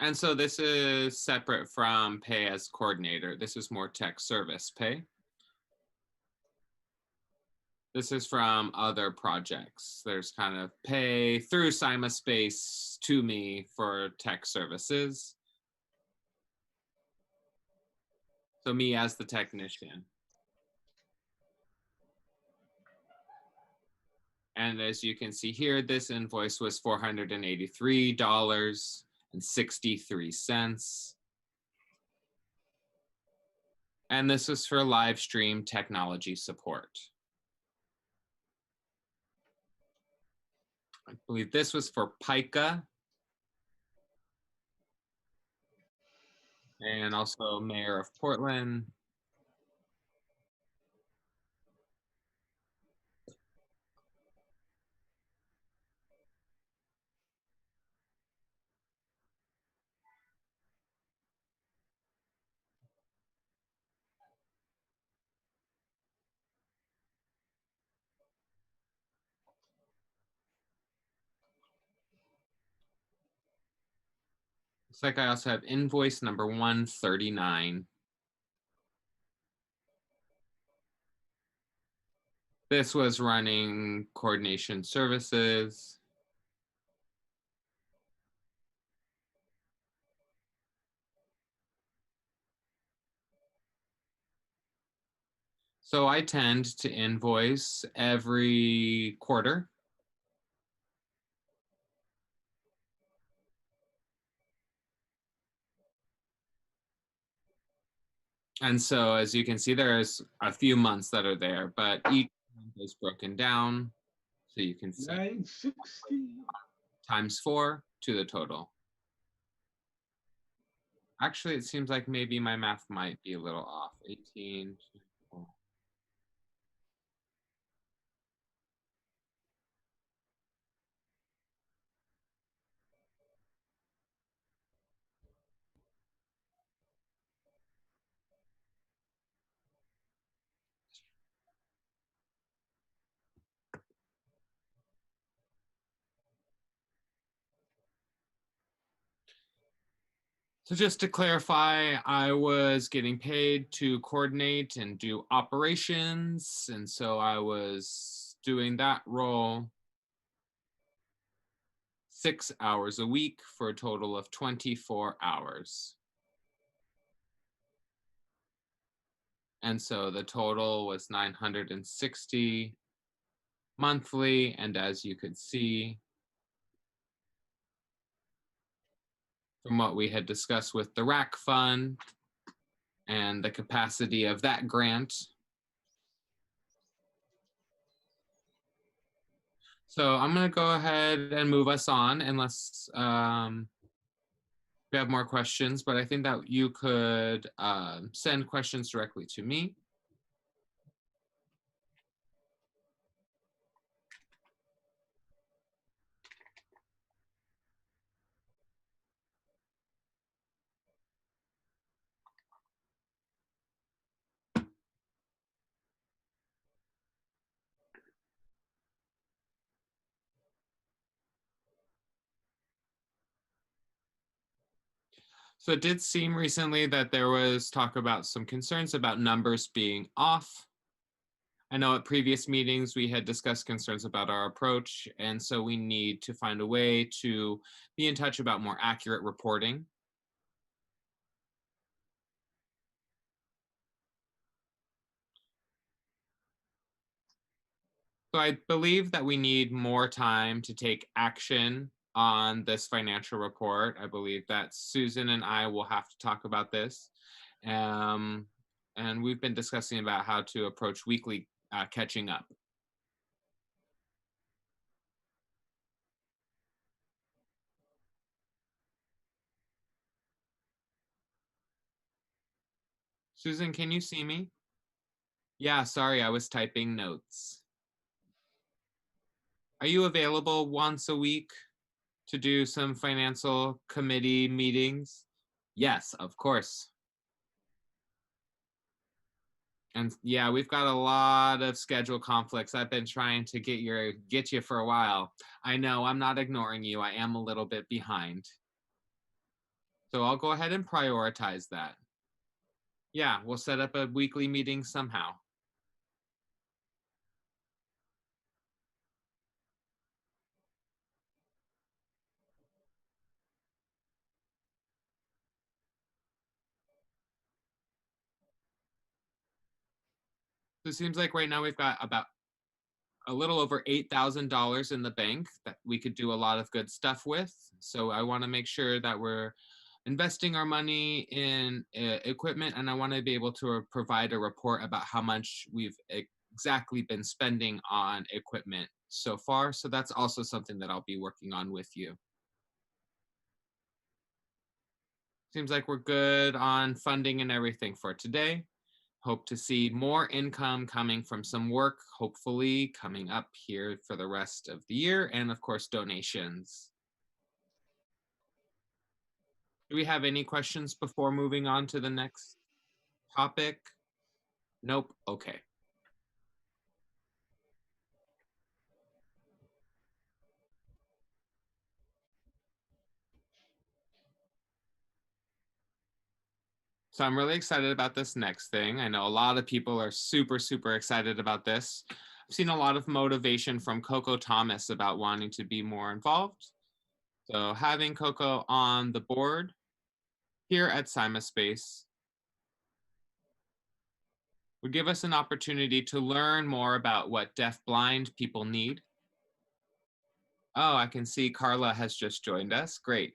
And so this is separate from pay as coordinator. This is more tech service pay. This is from other projects. There's kind of pay through CymaSpace to me for tech services. So me as the technician. And as you can see here, this invoice was $483.63. And this is for live stream technology support. I believe this was for Pica. and also Mayor of Portland. Looks like I also have invoice number 139. This was running coordination services. So I tend to invoice every quarter. And so as you can see, there's a few months that are there, but each month is broken down. So you can see 960. times 4 to the total. Actually, it seems like maybe my math might be a little off. 18. 24. So just to clarify, I was getting paid to coordinate and do operations. And so I was doing that role 6 hours a week for a total of 24 hours. And so the total was 960 monthly. And as you could see from what we had discussed with the RAC fund and the capacity of that grant. So I'm going to go ahead and move us on unless we have more questions, but I think that you could send questions directly to me. So it did seem recently that there was talk about some concerns about numbers being off. I know at previous meetings we had discussed concerns about our approach, and so we need to find a way to be in touch about more accurate reporting. So I believe that we need more time to take action on this financial report. I believe that Susan and I will have to talk about this. And we've been discussing about how to approach weekly catching up. Susan, can you see me? Yeah, sorry, I was typing notes. Are you available once a week to do some financial committee meetings? Yes, of course. And yeah, we've got a lot of schedule conflicts. I've been trying to get you for a while. I know I'm not ignoring you. I am a little bit behind. So I'll go ahead and prioritize that. Yeah, we'll set up a weekly meeting somehow. So it seems like right now we've got about a little over $8,000 in the bank that we could do a lot of good stuff with. So I want to make sure that we're investing our money in equipment, and I want to be able to provide a report about how much we've exactly been spending on equipment so far. So that's also something that I'll be working on with you. Seems like we're good on funding and everything for today. Hope to see more income coming from some work, hopefully coming up here for the rest of the year, and of course, donations. Do we have any questions before moving on to the next topic? Nope. Okay. So I'm really excited about this next thing. I know a lot of people are super, super excited about this. I've seen a lot of motivation from Koko Thomas about wanting to be more involved. So having Koko on the board here at CymaSpace would give us an opportunity to learn more about what deaf-blind people need. Oh, I can see Carla has just joined us. Great.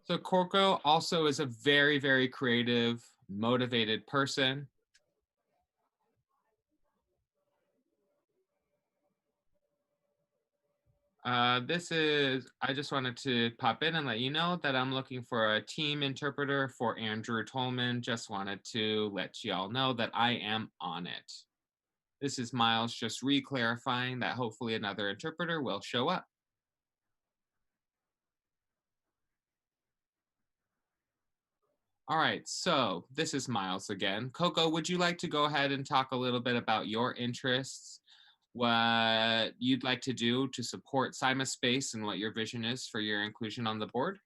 So Koko also is a very, very creative, motivated person. I just wanted to pop in and let you know that I'm looking for a team interpreter for Andrew Tolman. Just wanted to let y'all know that I am on it. This is Miles just re-clarifying that hopefully another interpreter will show up. All right, so this is Miles again. Koko, would you like to go ahead and talk a little bit about your interests, what you'd like to do to support CymaSpace and what your vision is for your inclusion on the board?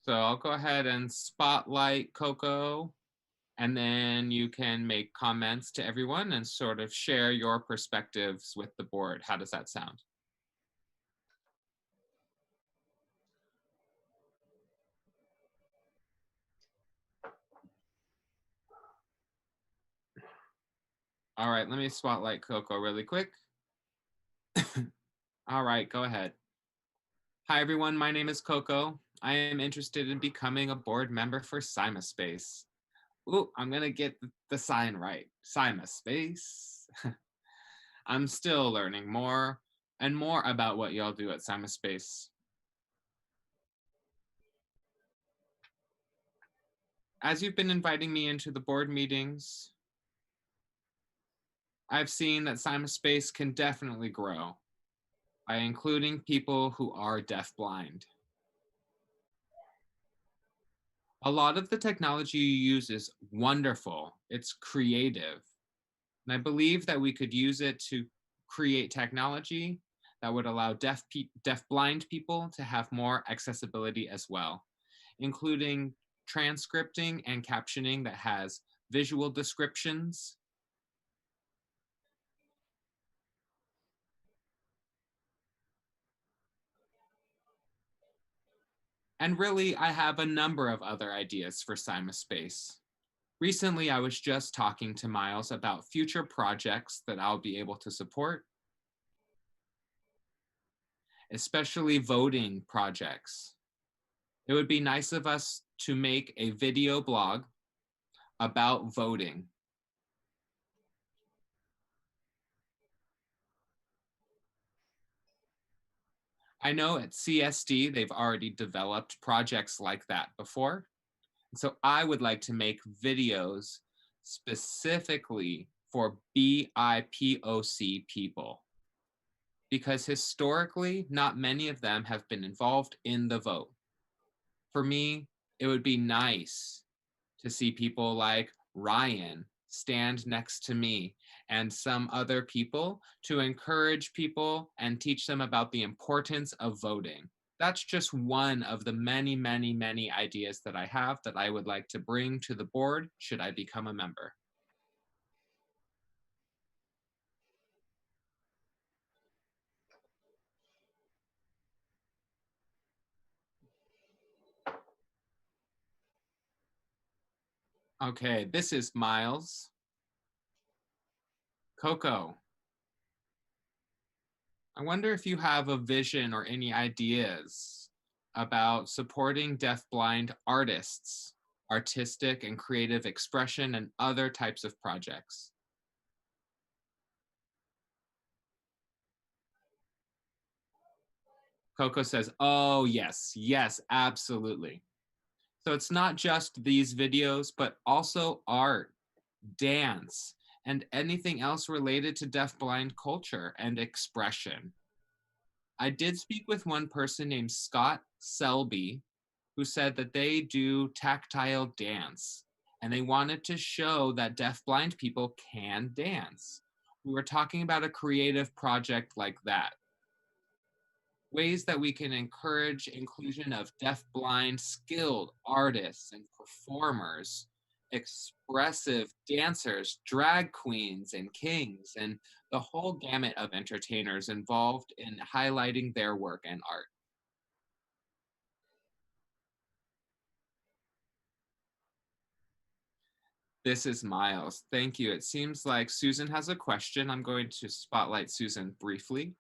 So I'll go ahead and spotlight Koko, and then you can make comments to everyone and sort of share your perspectives with the board. How does that sound? All right, let me spotlight Koko really quick. All right, go ahead. Hi, everyone. My name is Koko. I am interested in becoming a board member for CymaSpace. Ooh, I'm going to get the sign right. CymaSpace. I'm still learning more and more about what y'all do at CymaSpace. As you've been inviting me into the board meetings, I've seen that CymaSpace can definitely grow by including people who are deafblind. A lot of the technology you use is wonderful. It's creative. And I believe that we could use it to create technology that would allow deaf-blind people to have more accessibility as well, including transcripting and captioning that has visual descriptions. And really, I have a number of other ideas for CymaSpace. Recently, I was just talking to Miles about future projects that I'll be able to support, especially voting projects. It would be nice of us to make a video blog about voting. I know at CSD, they've already developed projects like that before. So I would like to make videos specifically for BIPOC people, because historically, not many of them have been involved in the vote. For me, it would be nice to see people like Ryan stand next to me and some other people to encourage people and teach them about the importance of voting. That's just one of the many, many, many ideas that I have that I would like to bring to the board should I become a member. Okay, this is Miles. Koko, I wonder if you have a vision or any ideas about supporting deafblind artists artistic and creative expression, and other types of projects. Koko says, oh, yes, yes, absolutely. So it's not just these videos, but also art, dance, and anything else related to deafblind culture and expression. I did speak with one person named Scott Selby, who said that they do tactile dance and they wanted to show that deafblind people can dance. We were talking about a creative project like that. Ways that we can encourage inclusion of deafblind skilled artists and performers, expressive dancers, drag queens and kings, and the whole gamut of entertainers involved in highlighting their work and art. This is Miles. Thank you. It seems like Susan has a question. I'm going to spotlight Susan briefly.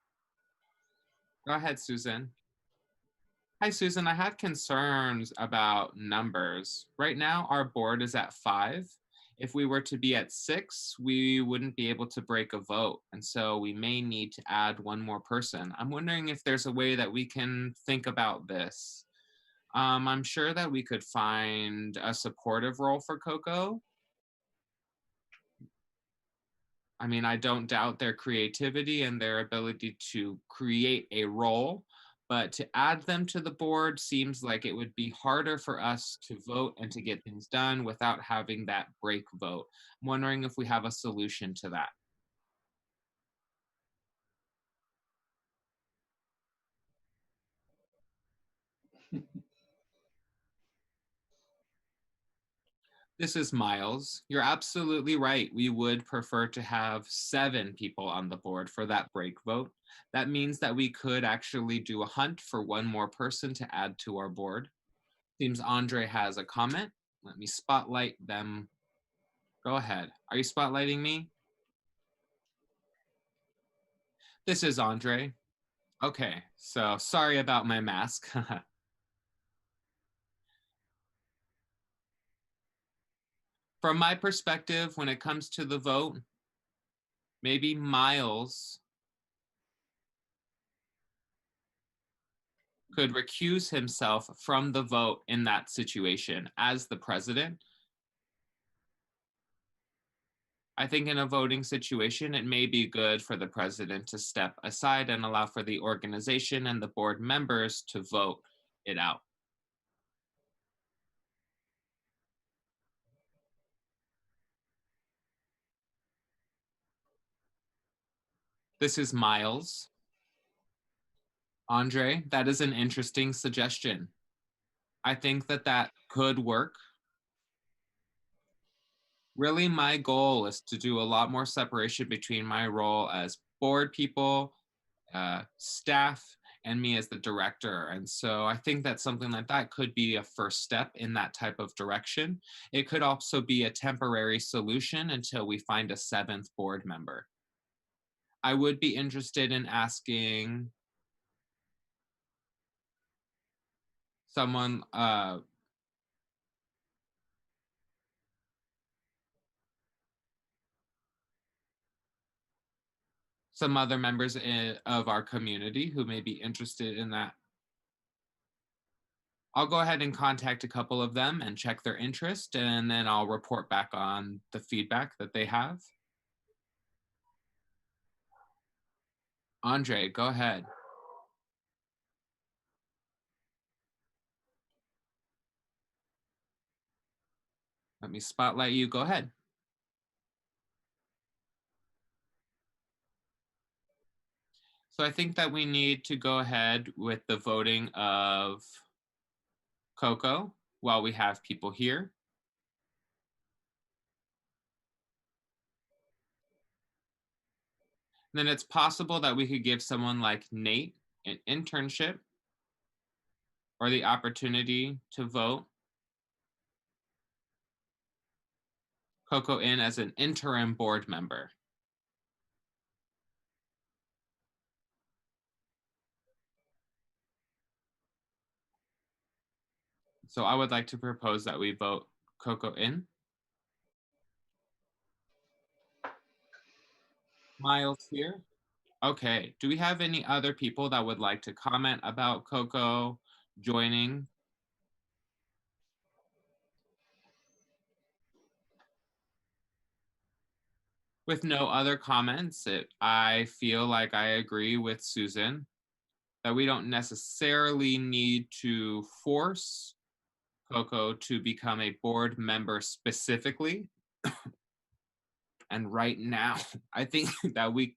Go ahead, Susan. Hi, Susan. I had concerns about numbers. Right now, our board is at 5. If we were to be at 6, we wouldn't be able to break a vote. And so we may need to add one more person. I'm wondering if there's a way that we can think about this. I'm sure that we could find a supportive role for Koko. I mean, I don't doubt their creativity and their ability to create a role, but to add them to the board seems like it would be harder for us to vote and to get things done without having that break vote. I'm wondering if we have a solution to that. This is Miles. You're absolutely right. We would prefer to have 7 people on the board for that break vote. That means that we could actually do a hunt for one more person to add to our board. Seems Andre has a comment. Let me spotlight them. Go ahead. Are you spotlighting me? This is Andre. Okay, so sorry about my mask. From my perspective, when it comes to the vote, maybe Miles could recuse himself from the vote in that situation as the president. I think in a voting situation, it may be good for the president to step aside and allow for the organization and the board members to vote it out. This is Miles. Andre, that is an interesting suggestion. I think that that could work. Really, my goal is to do a lot more separation between my role as board people, staff, and me as the director. And so I think that something like that could be a first step in that type of direction. It could also be a temporary solution until we find a 7th board member. I would be interested in asking someone, some other members of our community who may be interested in that. I'll go ahead and contact a couple of them and check their interest, and then I'll report back on the feedback that they have. Andre, go ahead. Let me spotlight you. Go ahead. So I think that we need to go ahead with the voting of Koko while we have people here. Then it's possible that we could give someone like Nate an internship or the opportunity to vote Koko in as an interim board member. So I would like to propose that we vote Koko in? Miles here? Okay. Do we have any other people that would like to comment about Koko joining? With no other comments, I feel like I agree with Susan that we don't necessarily need to force Koko to become a board member specifically. And right now, I think that we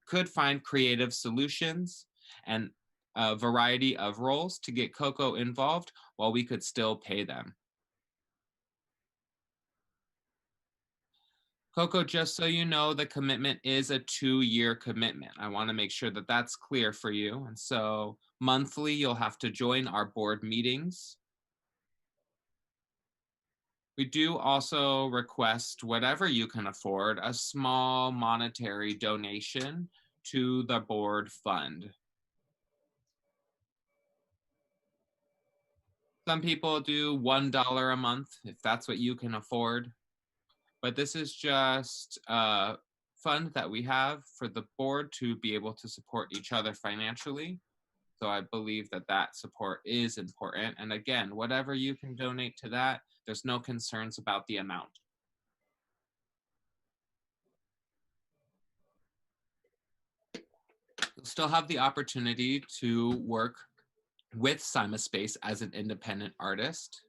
could find creative solutions and a variety of roles to get Koko involved while we could still pay them. Koko, just so you know, the commitment is a 2-year commitment. I want to make sure that that's clear for you. And so monthly, you'll have to join our board meetings. We do also request, whatever you can afford, a small monetary donation to the board fund. Some people do $1 a month if that's what you can afford. But this is just a fund that we have for the board to be able to support each other financially. So I believe that that support is important. And again, whatever you can donate to that, there's no concerns about the amount. You'll still have the opportunity to work with CymaSpace as an independent artist.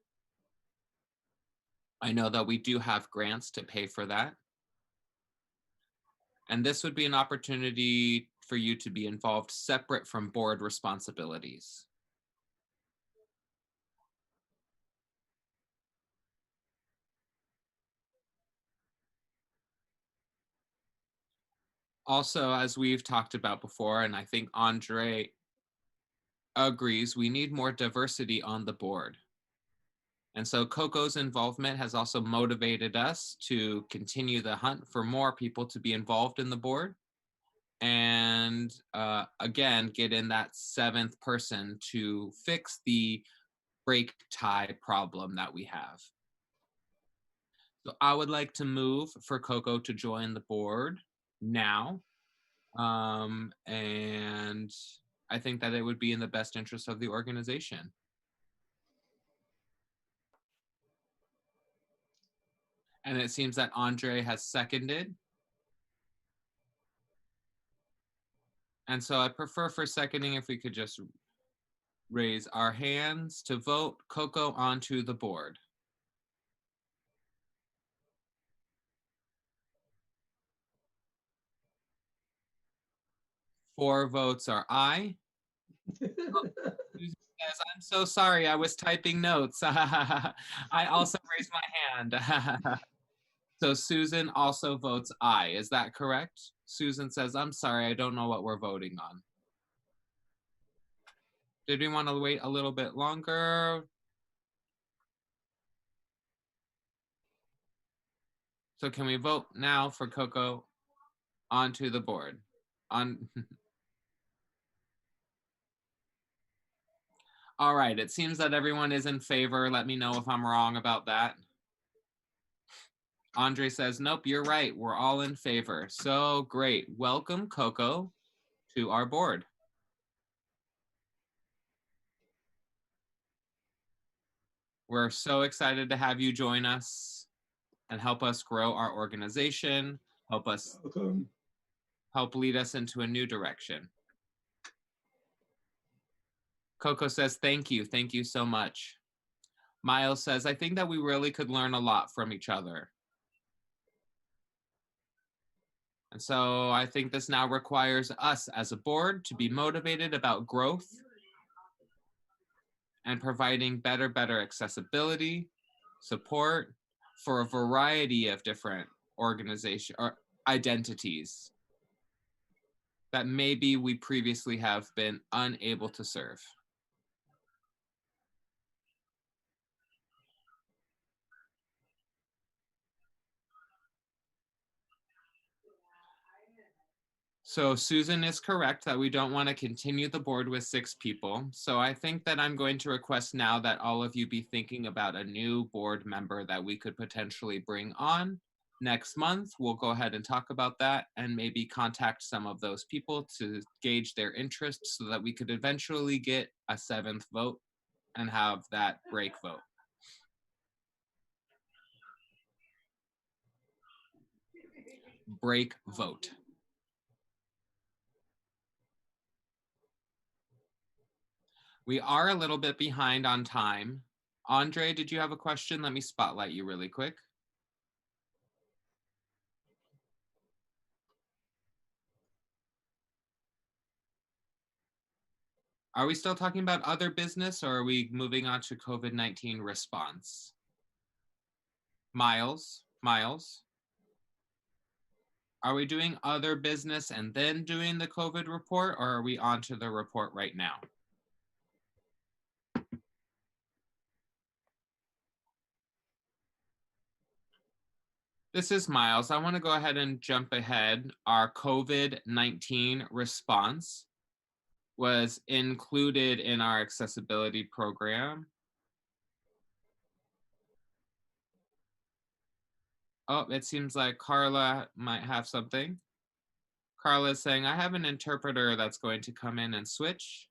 I know that we do have grants to pay for that. And this would be an opportunity for you to be involved separate from board responsibilities. Also, as we've talked about before, and I think Andre agrees, we need more diversity on the board. And so Koko's involvement has also motivated us to continue the hunt for more people to be involved in the board. And again, get in that 7th person to fix the break tie problem that we have. So I would like to move for Koko to join the board now. And I think that it would be in the best interest of the organization. And it seems that Andre has seconded. And so I prefer for seconding if we could just raise our hands to vote Koko onto the board. Four votes are aye. Susan says, I'm so sorry, I was typing notes. I also raised my hand. So Susan also votes aye. Is that correct? Susan says, I'm sorry, I don't know what we're voting on. Did we want to wait a little bit longer? So can we vote now for Koko onto the board? All right, it seems that everyone is in favor. Let me know if I'm wrong about that. Andre says, nope, you're right. We're all in favor. So great. Welcome, Koko, to our board. We're so excited to have you join us and help us grow our organization, help lead us into a new direction. Koko says, thank you. Thank you so much. Miles says, I think that we really could learn a lot from each other. And so I think this now requires us as a board to be motivated about growth and providing better accessibility, support for a variety of different organizations or identities that maybe we previously have been unable to serve. So Susan is correct that we don't want to continue the board with 6 people. So I think that I'm going to request now that all of you be thinking about a new board member that we could potentially bring on next month. We'll go ahead and talk about that and maybe contact some of those people to gauge their interest so that we could eventually get a 7th vote and have that break vote. Break vote. We are a little bit behind on time. Andre, did you have a question? Let me spotlight you really quick. Are we still talking about other business or are we moving on to COVID-19 response? Miles? Are we doing other business and then doing the COVID report, or are we on to the report right now? This is Miles. I want to go ahead and jump ahead. Our COVID-19 response was included in our accessibility program. Oh, it seems like Carla might have something. Carla is saying, I have an interpreter that's going to come in and switch.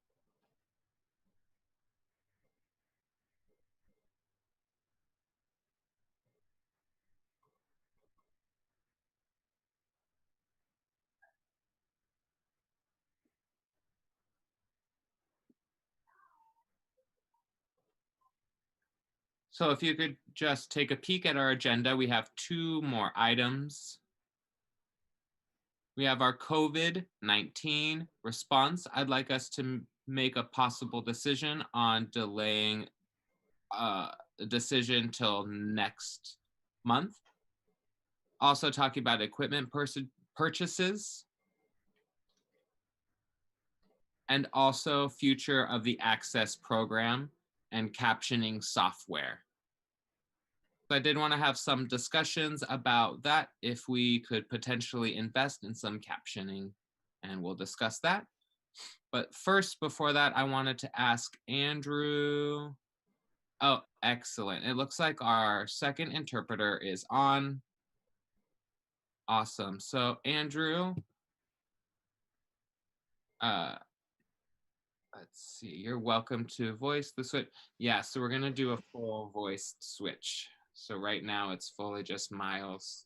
So if you could just take a peek at our agenda, we have 2 more items. We have our COVID-19 response. I'd like us to make a possible decision on delaying a decision till next month. Also talking about equipment purchases. And also future of the Access program and captioning software. So I did want to have some discussions about that, if we could potentially invest in some captioning, and we'll discuss that. But first, before that, I wanted to ask Andrew. Oh, excellent. It looks like our second interpreter is on. Awesome. So Andrew, let's see, you're welcome to voice the switch. Yeah, so we're gonna do a full voice switch. So right now it's fully just Miles,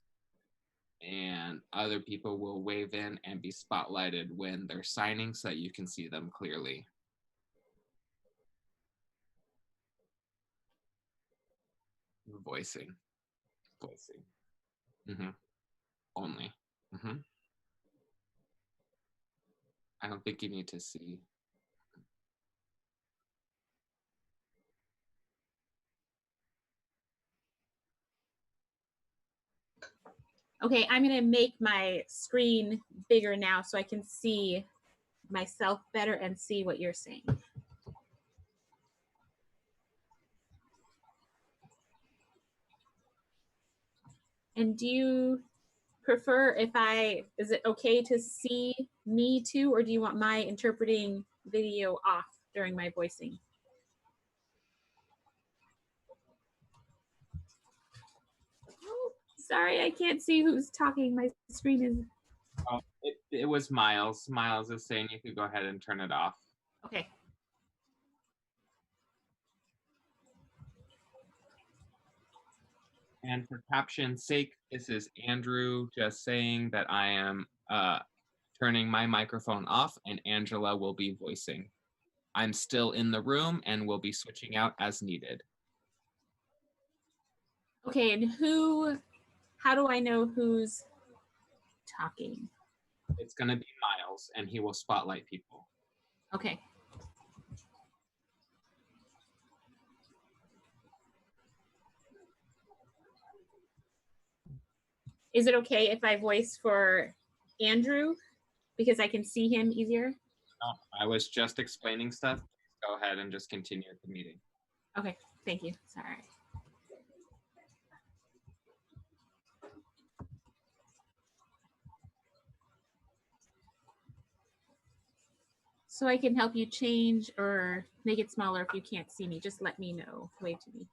and other people will wave in and be spotlighted when they're signing so that you can see them clearly. Voicing. Only. I don't think you need to see. Okay, I'm gonna make my screen bigger now so I can see myself better and see what you're saying. And do you prefer is it okay to see me too, or do you want my interpreting video off during my voicing? Oh, sorry, I can't see who's talking. My screen is... Oh, it was Miles. Miles is saying you could go ahead and turn it off. Okay. And for caption's sake, this is Andrew just saying that I am turning my microphone off and Angela will be voicing. I'm still in the room and will be switching out as needed. Okay, and how do I know who's talking? It's gonna be Miles and he will spotlight people. Okay. Is it okay if I voice for Andrew because I can see him easier? No, I was just explaining stuff. Go ahead and just continue the meeting. Okay, thank you. Sorry. So I can help you change or make it smaller if you can't see me. Just let me know. Wave to me.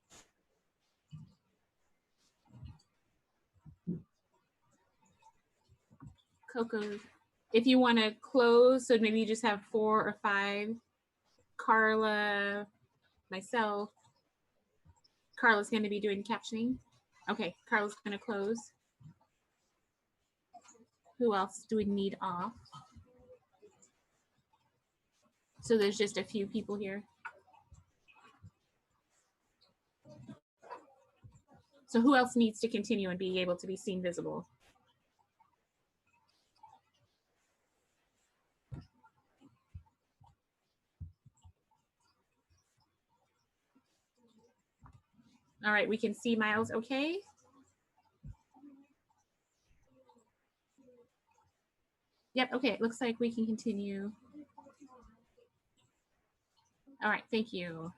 Koko, if you want to close, so maybe you just have 4 or 5. Carla, myself. Carla's going to be doing captioning. Okay, Carla's going to close. Who else do we need off? So there's just a few people here. So who else needs to continue and be able to be seen visible? All right, we can see Miles okay? Yep, okay, it looks like we can continue. All right, thank you.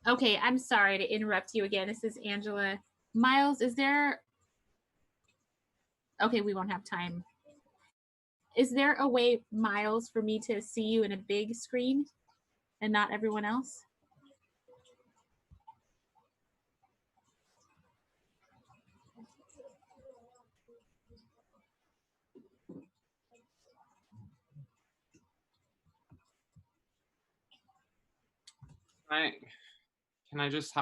Okay, I'm sorry to interrupt you again. This is Angela. Miles, is there, okay, we won't have time. Is there a way, Miles, for me to see you in a big screen and not everyone else? Can I just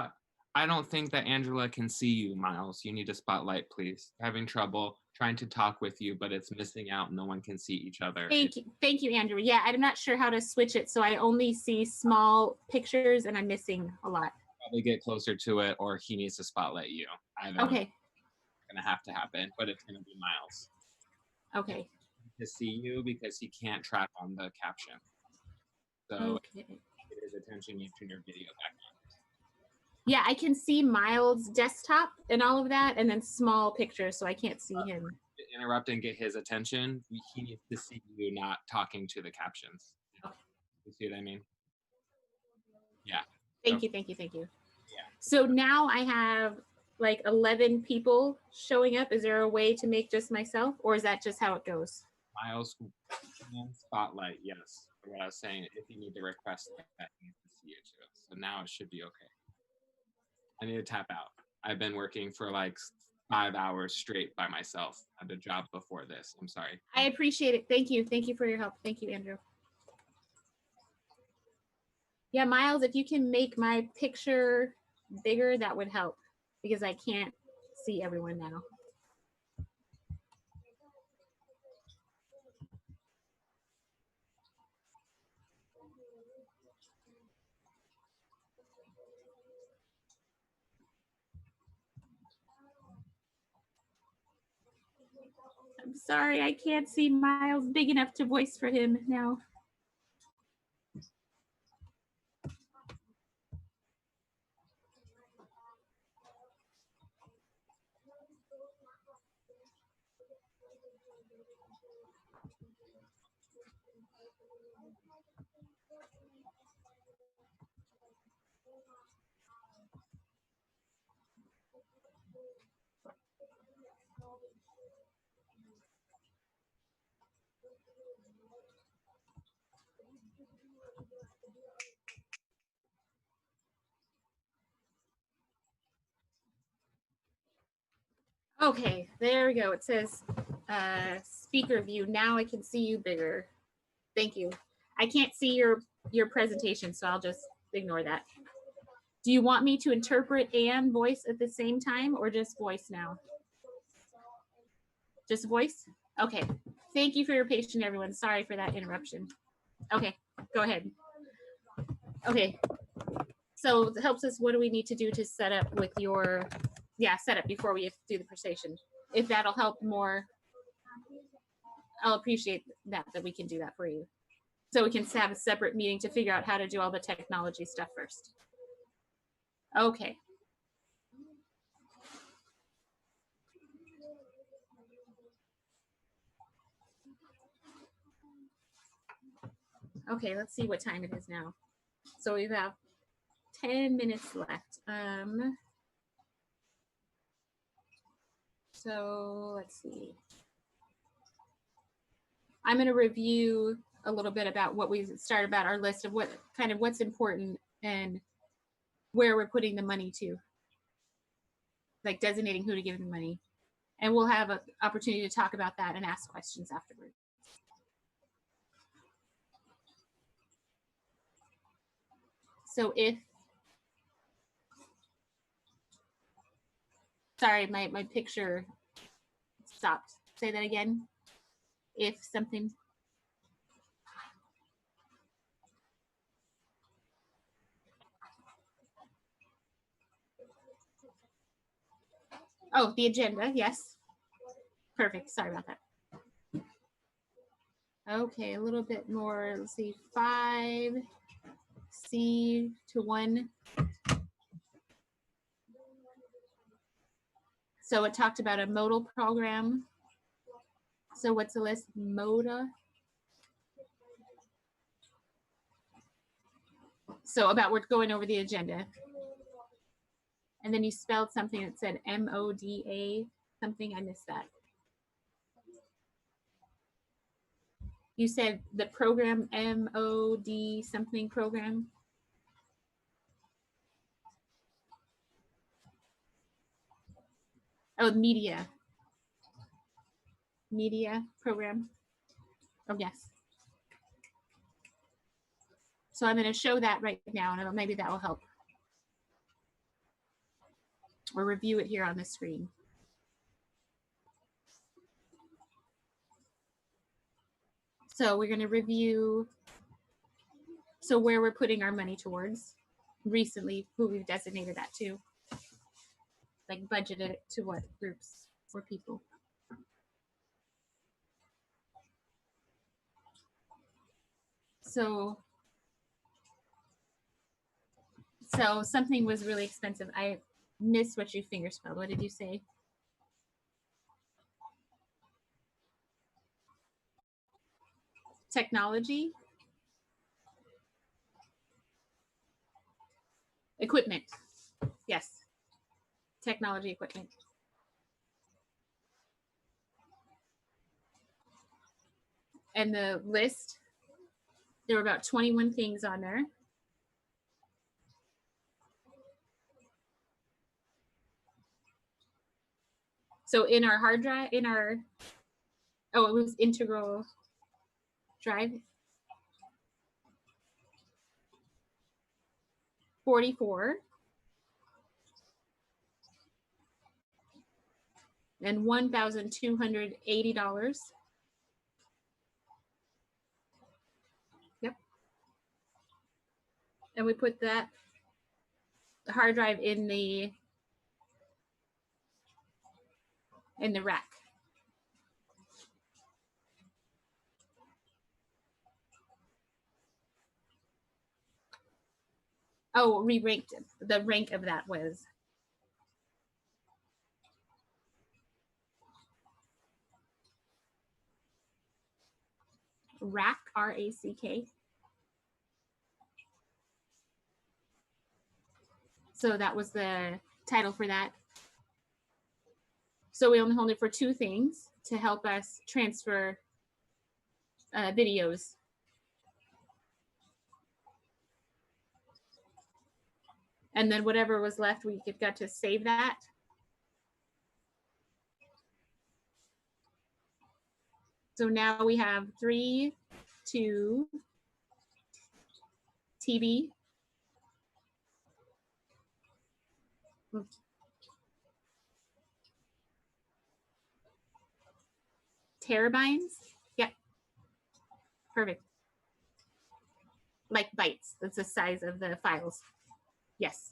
I don't think that Angela can see you, Miles. You need a spotlight, please. Having trouble trying to talk with you, but it's missing out. No one can see each other. Thank you, Andrew. Yeah, I'm not sure how to switch it, so I only see small pictures and I'm missing a lot. Probably get closer to it, or he needs to spotlight you. Okay. It's gonna have to happen, but it's gonna be Miles. Okay. To see you because he can't track on the caption. So okay. Get his attention, you turn your video back on. Yeah, I can see Miles' desktop and all of that, and then small pictures, so I can't see him. Interrupt and get his attention. He needs to see you not talking to the captions. Okay. You see what I mean? Yeah. Thank you, thank you, thank you. Yeah. So now I have like 11 people showing up. Is there a way to make just myself, or is that just how it goes? Miles, spotlight, yes. What I was saying, if you need to request that, he needs to see you too. So now it should be okay. I need to tap out. I've been working for like 5 hours straight by myself. I had a job before this. I'm sorry. I appreciate it. Thank you. Thank you for your help. Thank you, Andrew. Yeah, Miles, if you can make my picture bigger, that would help because I can't see everyone now. I'm sorry, I can't see Miles big enough to voice for him now. Okay, there we go. It says speaker view. Now I can see you bigger. Thank you. I can't see your presentation, so I'll just ignore that. Do you want me to interpret and voice at the same time, or just voice now? Just voice? Okay. Thank you for your patience, everyone. Sorry for that interruption. Okay, go ahead. Okay. So it helps us, what do we need to do to set up with your, set up before we do the presentation. If that'll help more, I'll appreciate that we can do that for you. So we can have a separate meeting to figure out how to do all the technology stuff first. Okay. Okay, let's see what time it is now. So we have 10 minutes left. So let's see. I'm going to review a little bit about what we started about our list of what kind of what's important and where we're putting the money to, like designating who to give the money. And we'll have an opportunity to talk about that and ask questions afterwards. So if, sorry, my picture stopped. Say that again. If something. Oh, the agenda, yes. Perfect, sorry about that. Okay, a little bit more, let's see, 5C to 1. So it talked about a modal program. So what's the list? MODA. So about we're going over the agenda. And then you spelled something that said MODA something. I missed that. You said the program MOD something program. Oh, media program. Oh, yes. So I'm going to show that right now, and maybe that will help. Or review it here on the screen. So we're going to review, so where we're putting our money towards, recently, who we've designated that to, like budgeted it to what groups or people. So something was really expensive. I missed what you finger spelled. What did you say? Technology? Equipment. Yes. Technology equipment. And the list, there were about 21 things on there. So in our hard drive, it was integral drive. 44. And $1,280. Yep. And we put that hard drive in the rack. Oh, re-ranked. The rank of that was rack, R-A-C-K. So that was the title for that. So we only hold it for 2 things to help us transfer videos. And then whatever was left, we got to save that. So now we have 3, 2, TV. Terabytes? Yeah. Perfect. Like bytes. That's the size of the files. Yes.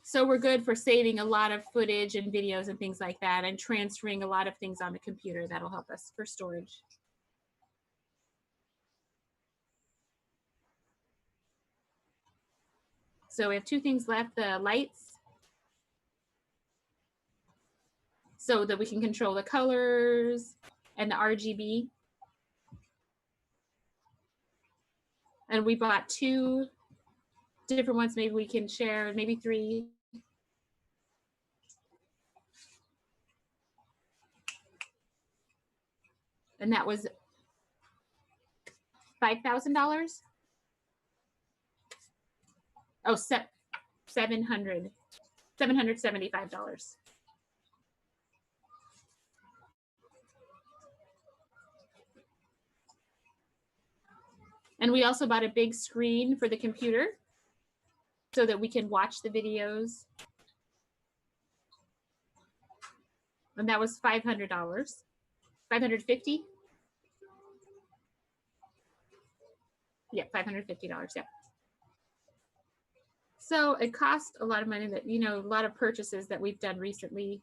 So we're good for saving a lot of footage and videos and things like that, and transferring a lot of things on the computer. That'll help us for storage. So we have 2 things left, the lights, so that we can control the colors and the RGB. And we bought 2 different ones. Maybe we can share, maybe 3. And that was $5,000. Oh, $775. And we also bought a big screen for the computer so that we can watch the videos. And that was $500. $550? Yeah, $550, yeah. So it cost a lot of money, that, you know, a lot of purchases that we've done recently.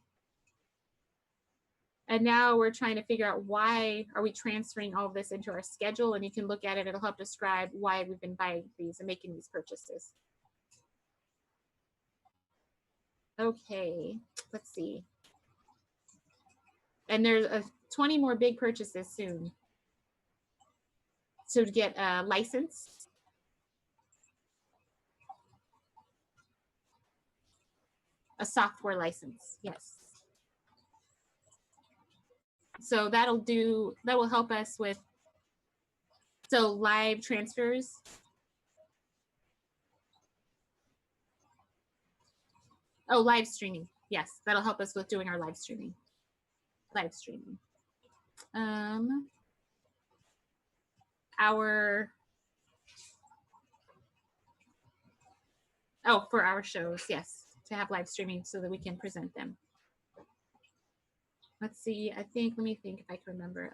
And now we're trying to figure out, why are we transferring all of this into our schedule? And you can look at it, it'll help describe why we've been buying these and making these purchases. Okay, let's see. And there's 20 more big purchases soon. So to get a license, a software license, yes. So that will help us with, so live transfers. Oh, live streaming. Yes, that'll help us with doing our live streaming. Live streaming. For our shows, yes, to have live streaming so that we can present them. Let's see, let me think if I can remember.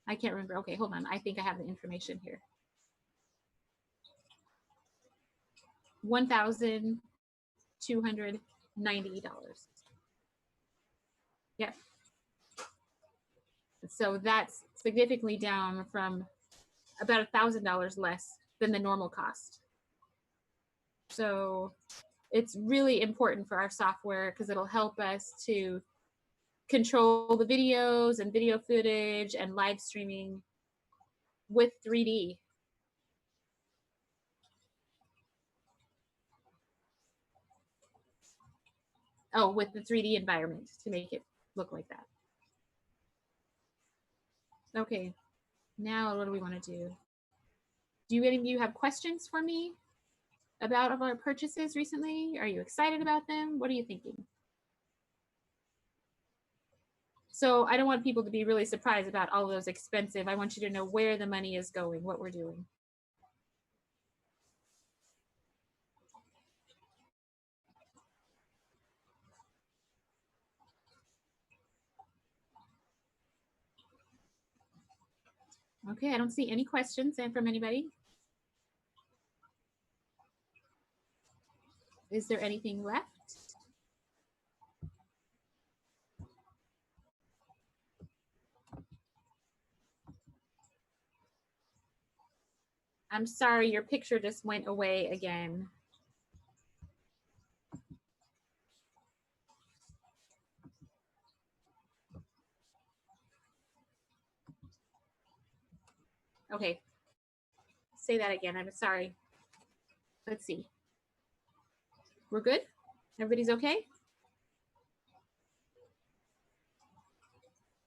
I can't remember. Okay, hold on. I think I have the information here. $1,290. Yep. So that's significantly down from about $1,000 less than the normal cost. So it's really important for our software because it'll help us to control the videos and video footage and live streaming with 3D. Oh, with the 3D environment to make it look like that. Okay, now what do we want to do? Do any of you have questions for me about our purchases recently? Are you excited about them? What are you thinking? So I don't want people to be really surprised about all of those expensive. I want you to know where the money is going, what we're doing. Okay, I don't see any questions from anybody. Is there anything left? I'm sorry, your picture just went away again. Okay, say that again, I'm sorry. Let's see. We're good? Everybody's okay?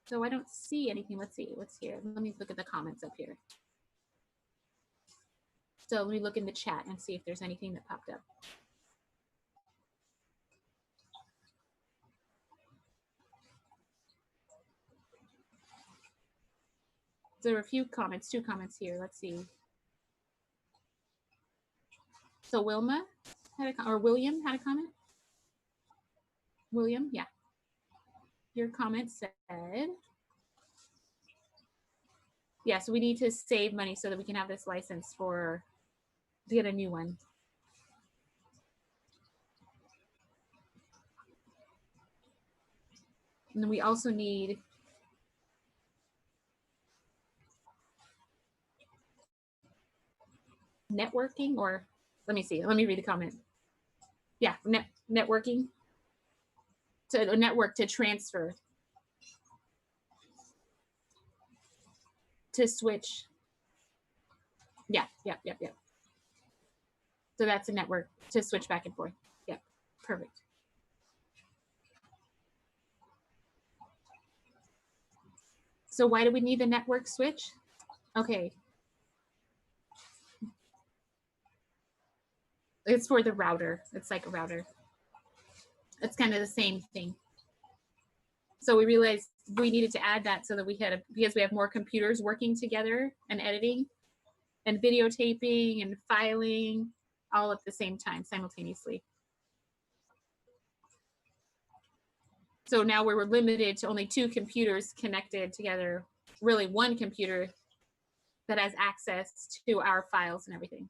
So I don't see anything. Let's see, what's here? Let me look at the comments up here. So let me look in the chat and see if there's anything that popped up. There were a few comments, 2 comments here. Let's see. So Wilma had or William had a comment. William, yeah. Your comment said, yeah, so we need to save money so that we can have this license to get a new one. And then we also need networking, or let me see, let me read the comment. Yeah, networking, to a network to transfer, to switch. Yeah. So that's a network to switch back and forth. Yep, perfect. So why do we need the network switch? Okay. It's for the router. It's like a router. It's kind of the same thing. So we realized we needed to add that so that we had, because we have more computers working together and editing and videotaping and filing all at the same time, simultaneously. So now we're limited to only 2 computers connected together, really 1 computer that has access to our files and everything.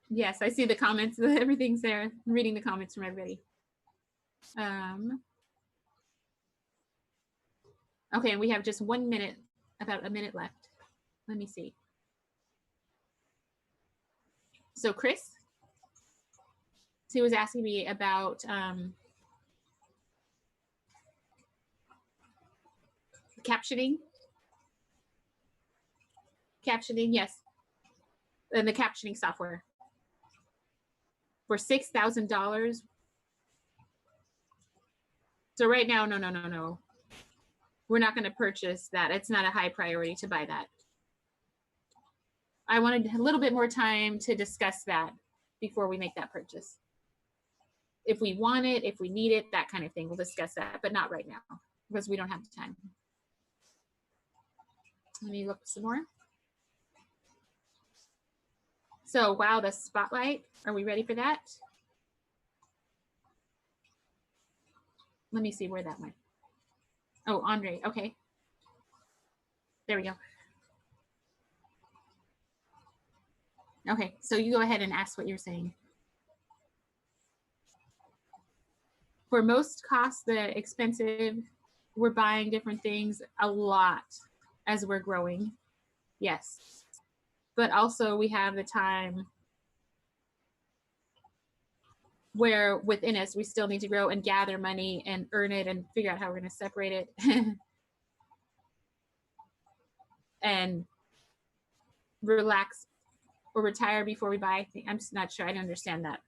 Yes, I see the comments. Everything's there. I'm reading the comments from everybody. Okay, and we have just 1 minute, about a minute left. Let me see. So Chris, he was asking me about captioning. Captioning, yes. And the captioning software. For $6,000. So right now, no. We're not going to purchase that. It's not a high priority to buy that. I wanted a little bit more time to discuss that before we make that purchase. If we want it, if we need it, that kind of thing, we'll discuss that, but not right now because we don't have the time. Let me look some more. So, wow, the spotlight. Are we ready for that? Let me see where that went. Oh, Andre, okay. There we go. Okay, so you go ahead and ask what you're saying. For most costs that are expensive, we're buying different things a lot as we're growing. Yes. But also we have the time where within us, we still need to grow and gather money and earn it and figure out how we're going to separate it and relax or retire before we buy. I'm just not sure. I don't understand that.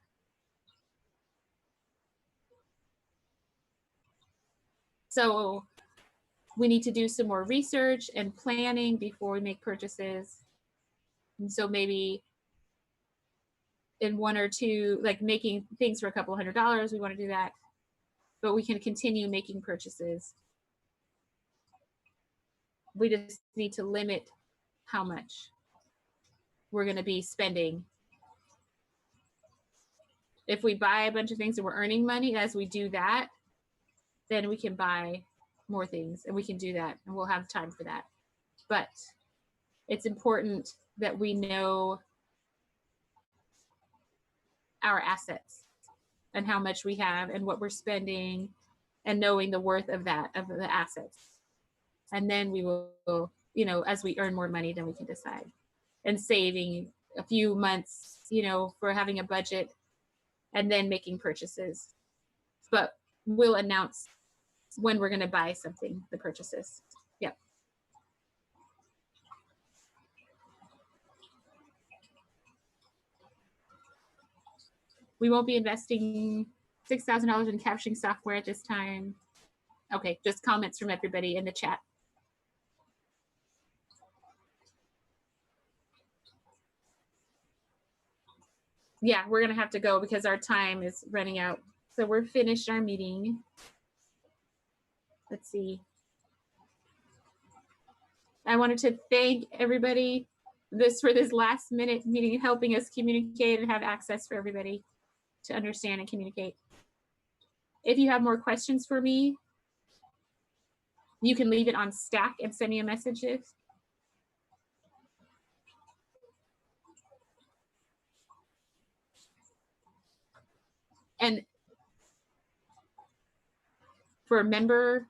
So we need to do some more research and planning before we make purchases. And so maybe in 1 or 2, like making things for a couple $100, we want to do that, but we can continue making purchases. We just need to limit how much we're going to be spending. If we buy a bunch of things and we're earning money as we do that, then we can buy more things and we can do that and we'll have time for that. But it's important that we know our assets and how much we have and what we're spending and knowing the worth of that, of the assets. And then we will, you know, as we earn more money, then we can decide. And saving a few months, you know, for having a budget and then making purchases. But we'll announce when we're going to buy something, the purchases. Yep. We won't be investing $6,000 in captioning software at this time. Okay, just comments from everybody in the chat. Yeah, we're going to have to go because our time is running out. So we're finished our meeting. Let's see. I wanted to thank everybody for this last minute meeting, helping us communicate and have access for everybody to understand and communicate. If you have more questions for me, you can leave it on Stack and send me a message. And for a member,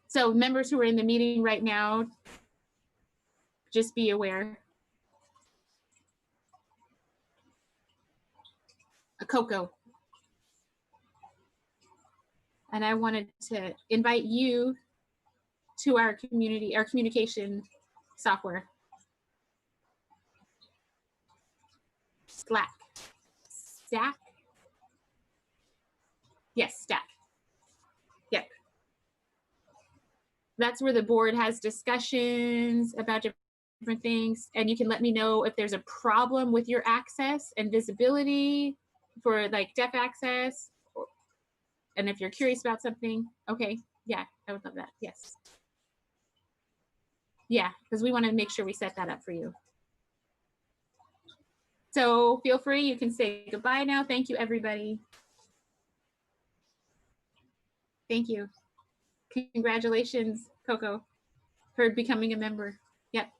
so members who are in the meeting right now, just be aware. A Koko. And I wanted to invite you to our community, our communication software. Slack. Stack? Yes, Stack. Yep. That's where the board has discussions about different things, and you can let me know if there's a problem with your access and visibility for like deaf access, and if you're curious about something. Okay, yeah, I would love that. Yes. Yeah, because we want to make sure we set that up for you. So feel free, you can say goodbye now. Thank you, everybody. Thank you. Congratulations, Koko, for becoming a member. Yep.